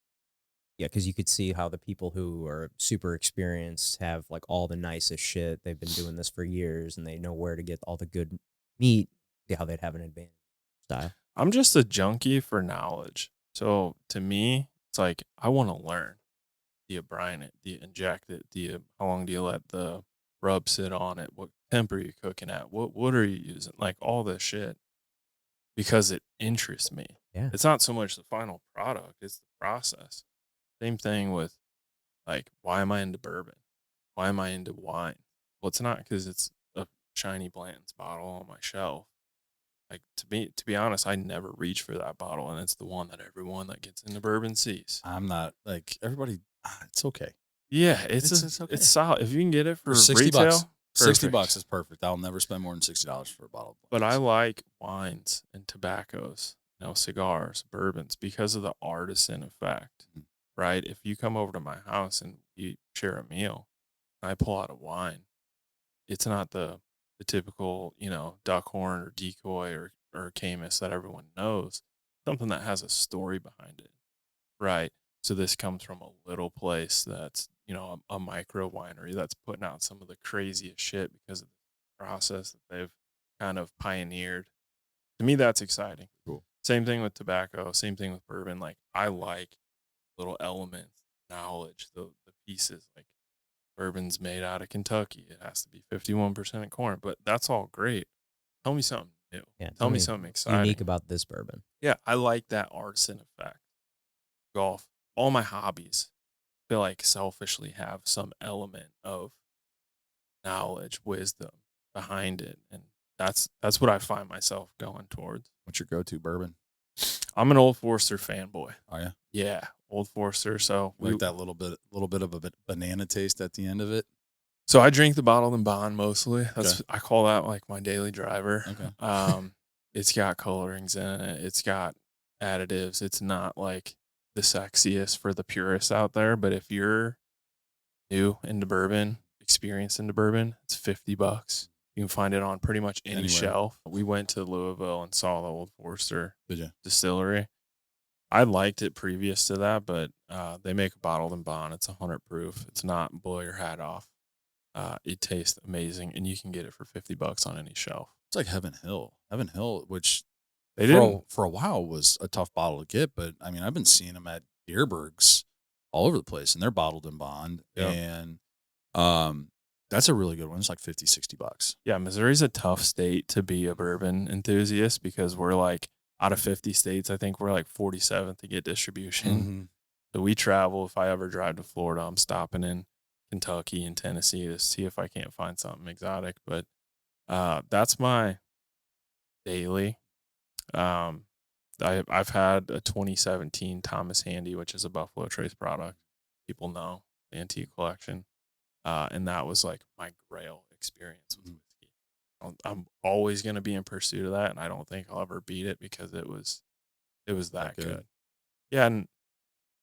because you could see how the people who are super experienced have like all the nicest shit. They've been doing this for years, and they know where to get all the good meat. See how they'd have an advantage style. I'm just a junkie for knowledge. So to me, it's like I want to learn. Do you brine it? Do you inject it? How long do you let the rub sit on it? What temp are you cooking at? What are you using? Like all this shit, because it interests me. Yeah. It's not so much the final product, it's the process. Same thing with like, why am I into bourbon? Why am I into wine? Well, it's not because it's a shiny Blanton's bottle on my shelf. Like to be honest, I never reach for that bottle, and it's the one that everyone that gets into bourbon sees. I'm not like everybody. It's okay. Yeah, it's okay. It's solid. If you can get it for $60, retail, $60 is perfect. I'll never spend more than $60 for a bottle of But I like wines and tobaccos, cigars, bourbons, because of the artisan effect, right? If you come over to my house and you share a meal, and I pull out a wine, it's not the typical, Duckhorn or Decoy or Camus that everyone knows. Something that has a story behind it, right? So this comes from a little place that's, a micro winery that's putting out some of the craziest shit because of the process that they've kind of pioneered. To me, that's exciting. Cool. Same thing with tobacco. Same thing with bourbon. Like I like little elements, knowledge, the pieces. Like bourbon's made out of Kentucky. It has to be 51% corn, but that's all great. Tell me something new. Yeah, tell me something exciting. Unique about this bourbon. Yeah, I like that artisan effect. Golf, all my hobbies, I feel like selfishly have some element of knowledge, wisdom behind it, and that's what I find myself going towards. What's your go-to bourbon? I'm an Old Forester fanboy. Are you? Yeah, Old Forester. So like that little bit of a banana taste at the end of it. So I drink the bottled and bond mostly. I call that like my daily driver. Okay. It's got colorings in it. It's got additives. It's not like the sexiest for the purists out there, but if you're new into bourbon, experienced into bourbon, it's $50. You can find it on pretty much any shelf. We went to Louisville and saw the Old Forester distillery. I liked it previous to that, but they make a bottled and bond. It's 100 proof. It's not blow your hat off. It tastes amazing, and you can get it for $50 on any shelf. It's like Heaven Hill. Heaven Hill, which they did for a while was a tough bottle to get, but I mean, I've been seeing them at Deerbergs all over the place, and they're bottled in bond. Yep. And that's a really good one. It's like $50-$60. Yeah, Missouri's a tough state to be a bourbon enthusiast because we're like, out of 50 states, I think we're like 47th to get distribution. Mm-hmm. So we travel. If I ever drive to Florida, I'm stopping in Kentucky and Tennessee to see if I can't find something exotic. But that's my daily. I've had a 2017 Thomas Handy, which is a Buffalo Trace product. People know the antique collection, and that was like my grail experience with whiskey. I'm always going to be in pursuit of that, and I don't think I'll ever beat it because it was that good. Yeah, and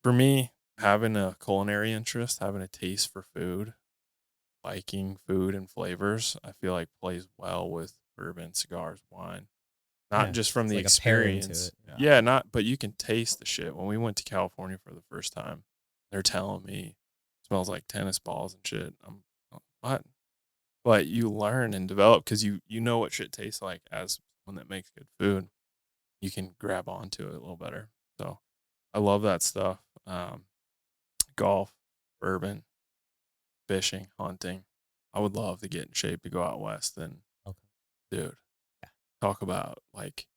for me, having a culinary interest, having a taste for food, liking food and flavors, I feel like plays well with bourbon, cigars, wine. Not just from the like a pairing to experience. it. But you can taste the shit. When we went to California for the first time, they're telling me it smells like tennis balls and shit. I'm what? But you learn and develop because you know what shit tastes like as someone that makes good food. You can grab onto it a little better. So I love that stuff. Golf, bourbon, fishing, hunting. I would love to get in shape to go out west. And dude, talk about like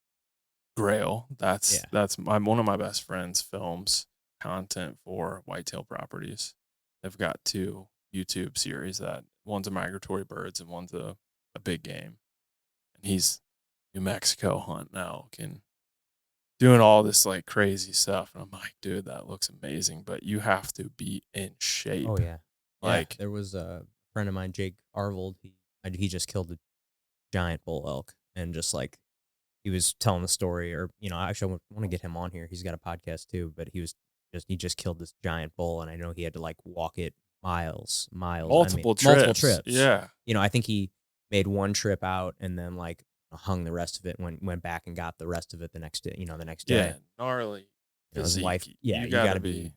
grail. That's one of my best friends films content for whitetail properties. They've got 2 YouTube series that one's a migratory birds and one's a big game. And he's New Mexico hunting elk and doing all this like crazy stuff. And I'm like, dude, that looks amazing, but you have to be in shape. Oh yeah. Like there was a friend of mine, Jake Arvold. He just killed a giant bull elk, and just like he was telling the story, or actually I want to get him on here. He's got a podcast too, but he just killed this giant bull, and I know he had to like walk it miles. Multiple trips. Yeah. I think he made one trip out and then like hung the rest of it and went back and got the rest of it the next day. The next day. Yeah, gnarly. His wife. Yeah, you gotta be.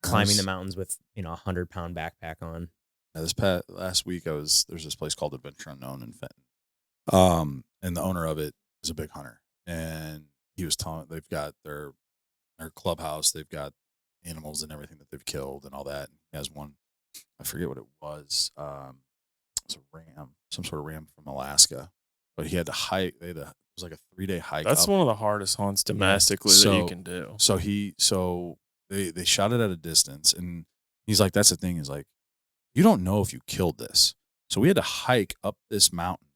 Climbing the mountains with 100-pound backpack on. Last week there's this place called Adventure Unknown in Fenton, and the owner of it is a big hunter, and he was telling they've got their clubhouse, they've got animals and everything that they've killed and all that. And he has one, I forget what it was. It was a ram, some sort of ram from Alaska, but he had to hike. It was like a 3-day hike. That's one of the hardest hunts domestically that you can do. So they shot it at a distance, and he's like, that's the thing, is like, you don't know if you killed this. So we had to hike up this mountain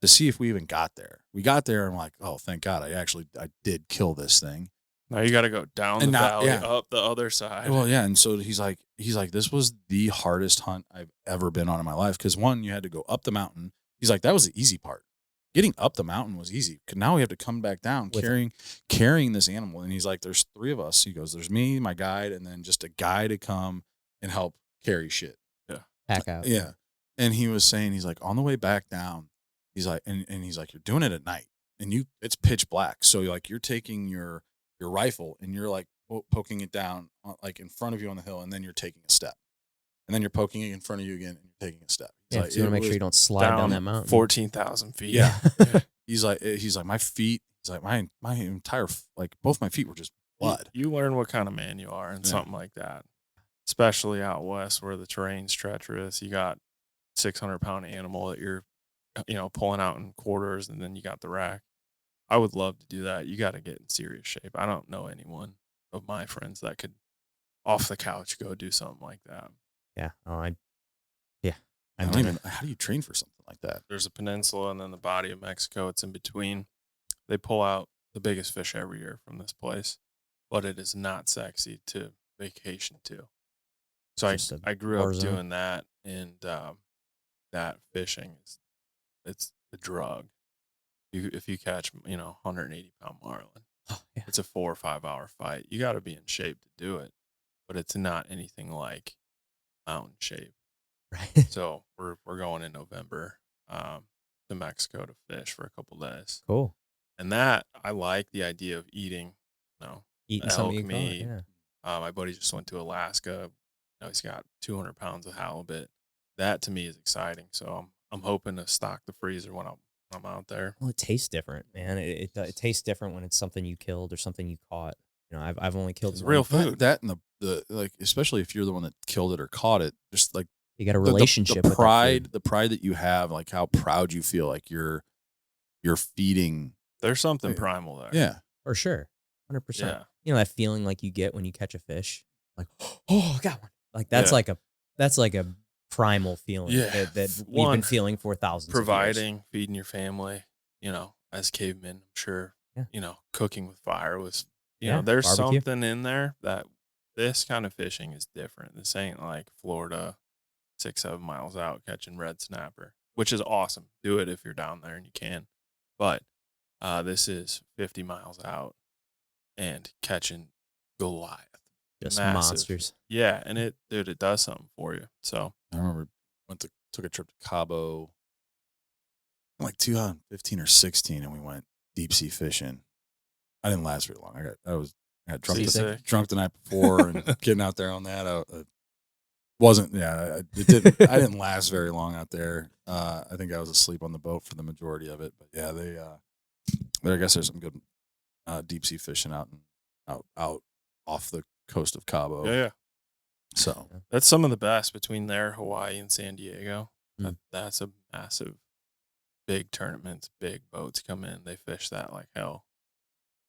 to see if we even got there. We got there and we're like, oh, thank God, I did kill this thing. Now you got to go down the valley, up the other side. Well, yeah. And so he's like, this was the hardest hunt I've ever been on in my life. Cause one, you had to go up the mountain. He's like, that was the easy part. Getting up the mountain was easy. Now we have to come back down carrying this animal. And he's like, there's 3 of us. He goes, there's me, my guide, and then just a guy to come and help carry shit. Yeah. Pack out. Yeah. And he was saying, he's like, on the way back down, he's like, and he's like, you're doing it at night and it's pitch black. So like you're taking your rifle and you're like poking it down like in front of you on the hill, and then you're taking a step, and then you're poking it in front of you again and you're taking a step. He's like, so you want to make sure you don't slide down that mountain. 14,000 feet. Yeah. He's like my feet. He's like my entire like both my feet were just blood. You learn what kind of man you are in something like that, especially out west where the terrain's treacherous. You got 600-pound animal that you're pulling out in quarters, and then you got the rack. I would love to do that. You got to get in serious shape. I don't know anyone of my friends that could off the couch go do something like that. Yeah. I don't even. How do you train for something like that? There's a peninsula and then the body of Mexico. It's in between. They pull out the biggest fish every year from this place, but it is not sexy to vacation to. So I grew up doing that, and that fishing it's a drug. If you catch 180-pound marlin, it's a 4 or 5 hour fight. You got to be in shape to do it, but it's not anything like mountain shape. Right. So we're going in November to Mexico to fish for a couple days. Cool. And that I like the idea of eating elk meat. Yeah. My buddy just went to Alaska. He's got 200 pounds of halibut. That to me is exciting. So I'm hoping to stock the freezer when I'm out there. Well, it tastes different, man. It tastes different when it's something you killed or something you caught. I've only killed real food. That and the like, especially if you're the one that killed it or caught it, just like you got a relationship. The pride that you have, like how proud you feel, like you're feeding. There's something primal there. Yeah, for sure, 100%. Yeah. That feeling like you get when you catch a fish, like I got one. Like that's like a primal feeling that we've been feeling for thousands providing, of years. Feeding your family, as cavemen, I'm sure cooking with fire was, Yeah, there's barbecue. something in there that this kind of fishing is different. This ain't like Florida 6-7 miles out catching red snapper, which is awesome. Do it if you're down there and you can. But this is 50 miles out and catching Goliath. Just Massive. monsters. Yeah, and it does something for you. So I remember took a trip to Cabo like 2015 or 16, and we went deep sea fishing. I didn't last very long. I got drunk the night before, and getting out there on that, I didn't last very long out there. I think I was asleep on the boat for the majority of it. But yeah, I guess there's some good deep sea fishing out off the coast of Cabo. yeah. So That's some of the best between there, Hawaii, and San Diego. That's a massive, big tournaments, big boats come in. They fish that like hell.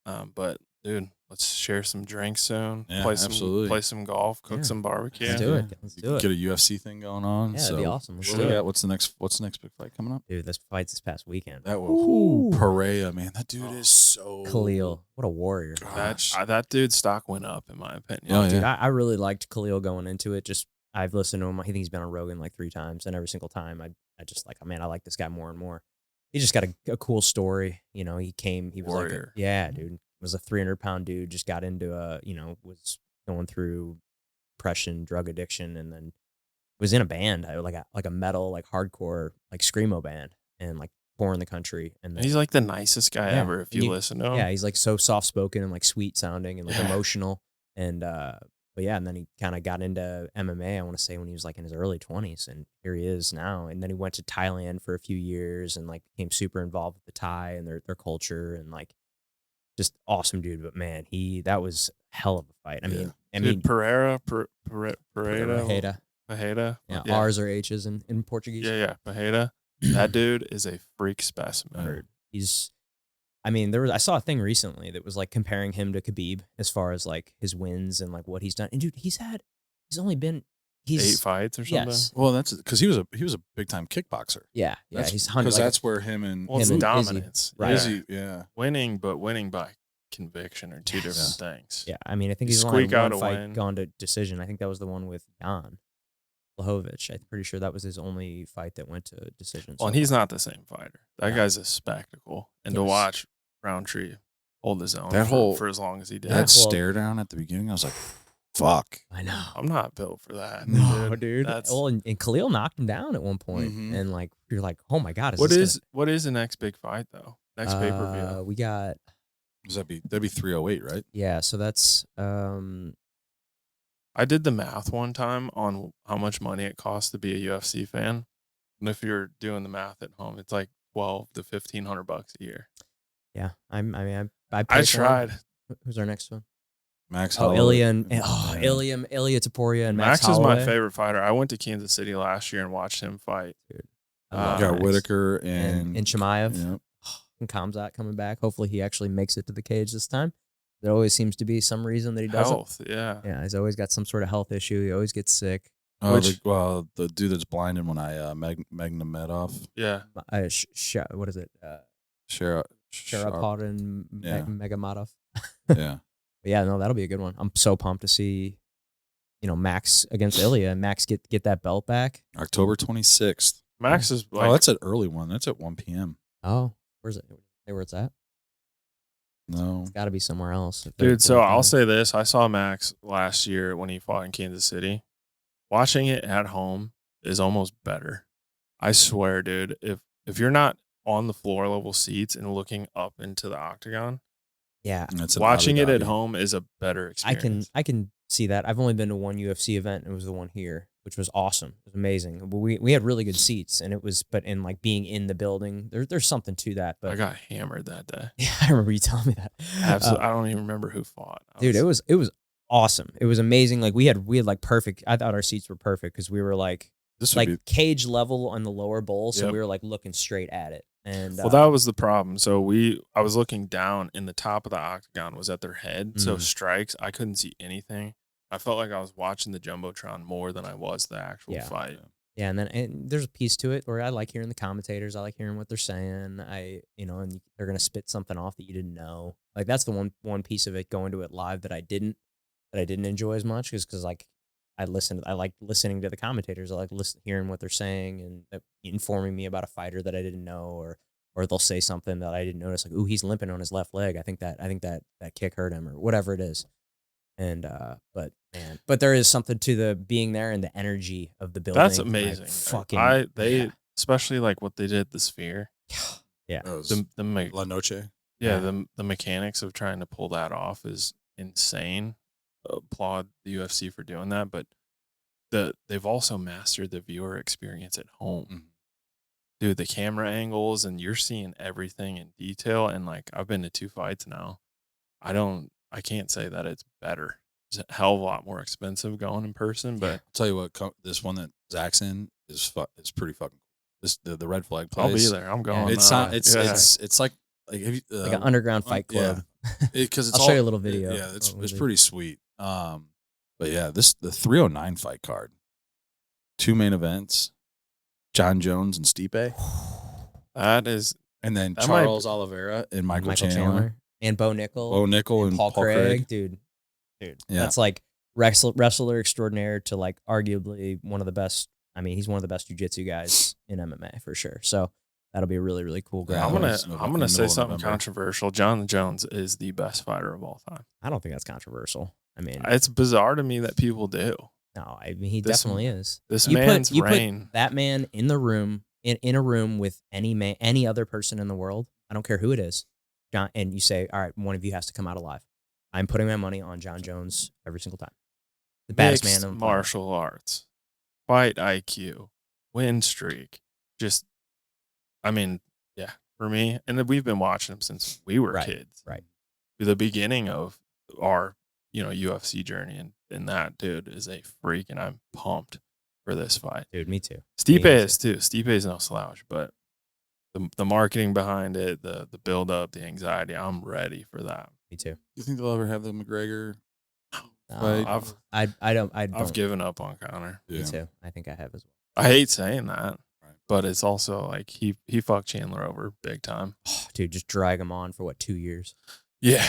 But dude, let's share some drinks soon. Yeah, absolutely. Play some golf, cook some barbecue. Let's do it. Let's do it. Get a UFC thing going on. Yeah, that'd be awesome. Let's do it. What's the next big fight coming up? Dude, this fight's this past weekend. That was Perea, man. That dude is so Khalil. What a warrior. That dude's stock went up, in my opinion. Oh, Dude, yeah. I really liked Khalil going into it. Just I've listened to him. I think he's been on Rogan like 3 times, and every single time I just like, man, I like this guy more and more. He just got a cool story. He was warrior. Dude. Was a 300-pound dude, just got into was going through depression, drug addiction, and then was in a band, like a metal, like hardcore, like screamo band, and like touring the country. And then, he's like the nicest guy ever. If you listen to him, yeah, he's like so soft spoken and like sweet sounding and like emotional. And but yeah, and then he kind of got into MMA. I want to say when he was like in his early 20s, and here he is now. And then he went to Thailand for a few years and like became super involved with the Thai and their culture and like. Just awesome dude, but man, that was hell of a fight. I mean, Pereira, Pajeda. Yeah, R's or H's in Portuguese. Yeah, Pajeda. That dude is a freak specimen. I saw a thing recently that was like comparing him to Khabib as far as like his wins and like what he's done. And dude, he's 8 fights or something. Yes. Well, that's because he was a big time kickboxer. Yeah, he's 100. Because that's where him and dominance, right? Izzy, yeah, winning by conviction are two different things. Yeah, I mean, I think he's only one fight gone to decision. I think that was the one with Jan Blachowicz. I'm pretty sure that was his only fight that went to decision. Well, and he's not the same fighter. That guy's a spectacle, and to watch Roundtree hold his own for as long as he did. That stare down at the beginning, I was like, fuck. I know. I'm not built for that. No, dude. And Khalil knocked him down at one point, and like you're like, oh my god, what is the next big fight though? Next pay per view. We got. That'd be 308, right? Yeah, so that's. I did the math one time on how much money it costs to be a UFC fan, and if you're doing the math at home, it's like $1,200 to $1,500 a year. Yeah, I tried. Who's our next one? Max. Ilya Topuria and Max is Holloway. my favorite fighter. I went to Kansas City last year and watched him fight. Dude, got Whitaker and Chimaev. Yep. And Khamzat coming back. Hopefully he actually makes it to the cage this time. There always seems to be some reason that he doesn't. Health, yeah. Yeah, he's always got some sort of health issue. He always gets sick. Oh, the dude that's blinded when I Magnomedov. Yeah. What is it? Sharapov and Megamadov. Yeah. But yeah, no, that'll be a good one. I'm so pumped to see, Max against Ilya and Max get that belt back. October 26th. Max is like... Oh, that's an early one. That's at 1 p.m. Oh, where's it? Say where it's at? No. It's got to be somewhere else. Dude, so I'll say this. I saw Max last year when he fought in Kansas City. Watching it at home is almost better. I swear, dude, if you're not on the floor level seats and looking up into the octagon, yeah, watching it at home is a better experience. I can see that. I've only been to one UFC event, and it was the one here, which was awesome. It was amazing. We had really good seats, and but in like being in the building, there's something to that. But I got hammered that day. Yeah, I remember you telling me that. Absolutely, I don't even remember who fought. Dude, it was awesome. It was amazing. Like we had like perfect. I thought our seats were perfect because we were like cage level on the lower bowl, so we were like looking straight at it. And that was the problem. So I was looking down, and the top of the octagon was at their head. So strikes, I couldn't see anything. I felt like I was watching the Jumbotron more than I was the actual fight. Yeah, and there's a piece to it where I like hearing the commentators. I like hearing what they're saying. And they're gonna spit something off that you didn't know. Like that's the one piece of it going to it live that I didn't enjoy as much, is because like I like listening to the commentators. I like hearing what they're saying and informing me about a fighter that I didn't know, or they'll say something that I didn't notice, like, ooh, he's limping on his left leg. I think that kick hurt him, or whatever it is. And but there is something to the being there and the energy of the building. That's like, amazing. fucking Especially like what they did at the Sphere. yeah. La Noche. Yeah, the mechanics of trying to pull that off is insane. Applaud the UFC for doing that, but they've also mastered the viewer experience at home. Mm-hmm. Dude, the camera angles, and you're seeing everything in detail. And like, I've been to 2 fights now. I can't say that it's better. It's a hell of a lot more expensive going in person, but I'll tell you what, this one that Zach's in is pretty fucking cool. The red flag place. I'll be there. I'm going. It's like like an underground fight club. Because I'll show you a little video. Yeah, it's pretty sweet. But yeah, the 309 fight card, 2 main events, John Jones and Stipe. That is, and then Charles Oliveira and Michael Chandler. And Bo Nickel. And Paul Craig. Dude. Yeah. That's like wrestler extraordinaire to like arguably one of the best. I mean, he's one of the best jiu-jitsu guys in MMA for sure. So that'll be a really, really cool grab. I'm gonna say something controversial. John Jones is the best fighter of all time. I don't think that's controversial. I mean, it's bizarre to me that people do. No, I mean, he definitely is. This you man's put reign. That man in the room, in a room with any other person in the world. I don't care who it is. John, and you say, all right, one of you has to come out alive. I'm putting my money on John Jones every single time. The baddest man in the martial arts, fight IQ, win streak. Just, I mean, yeah, for me, and we've been watching him since we were kids. Right. The beginning of our, UFC journey, and that dude is a freak, and I'm pumped for this fight. Dude, me too. Stipe is too. Stipe is no slouch, but the marketing behind it, the build up, the anxiety, I'm ready for that. Me too. You think they'll ever have the McGregor fight? I've given up on Conor. Yeah. Me too. I think I have as well. I hate saying that, but it's also like he fucked Chandler over big time. Oh, dude, just drag him on for 2 years? Yeah,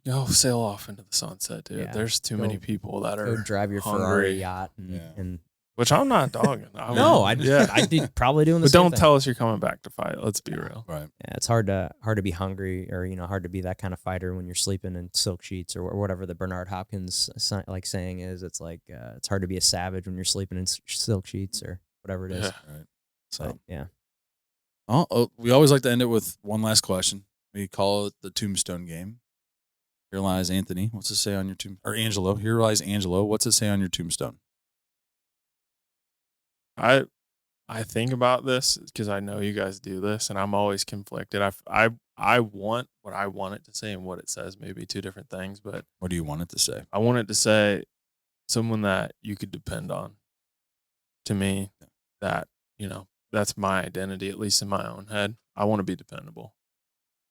go sail off into the sunset, dude. Yeah. There's too many people that are drive your hungry. Ferrari yacht and which I'm not dogging. I'd be probably doing the same thing. But don't tell us you're coming back to fight. Let's be real. Right. Yeah, it's hard to be hungry, or hard to be that kind of fighter when you're sleeping in silk sheets, or whatever the Bernard Hopkins saying is. It's like it's hard to be a savage when you're sleeping in silk sheets, or whatever it is. Yeah. Right. So but, yeah. Oh, we always like to end it with one last question. We call it the tombstone game. Here lies Anthony. What's it say on your tomb? Or Angelo. Here lies Angelo. What's it say on your tombstone? I think about this because I know you guys do this, and I'm always conflicted. I want what I want it to say and what it says, maybe 2 different things. But what do you want it to say? I want it to say someone that you could depend on. To me, that that's my identity, at least in my own head. I want to be dependable,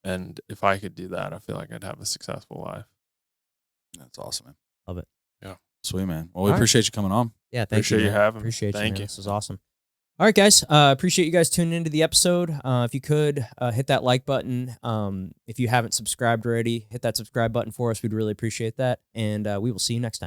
and if I could do that, I feel like I'd have a successful life. That's awesome, man. Love it. Yeah, sweet, man. Well, we appreciate you coming on. Yeah, thank you. Appreciate you having me. Appreciate you. Thank you. This was awesome. All right, guys. Appreciate you guys tuning into the episode. If you could hit that like button. If you haven't subscribed already, hit that subscribe button for us. We'd really appreciate that. And we will see you next time.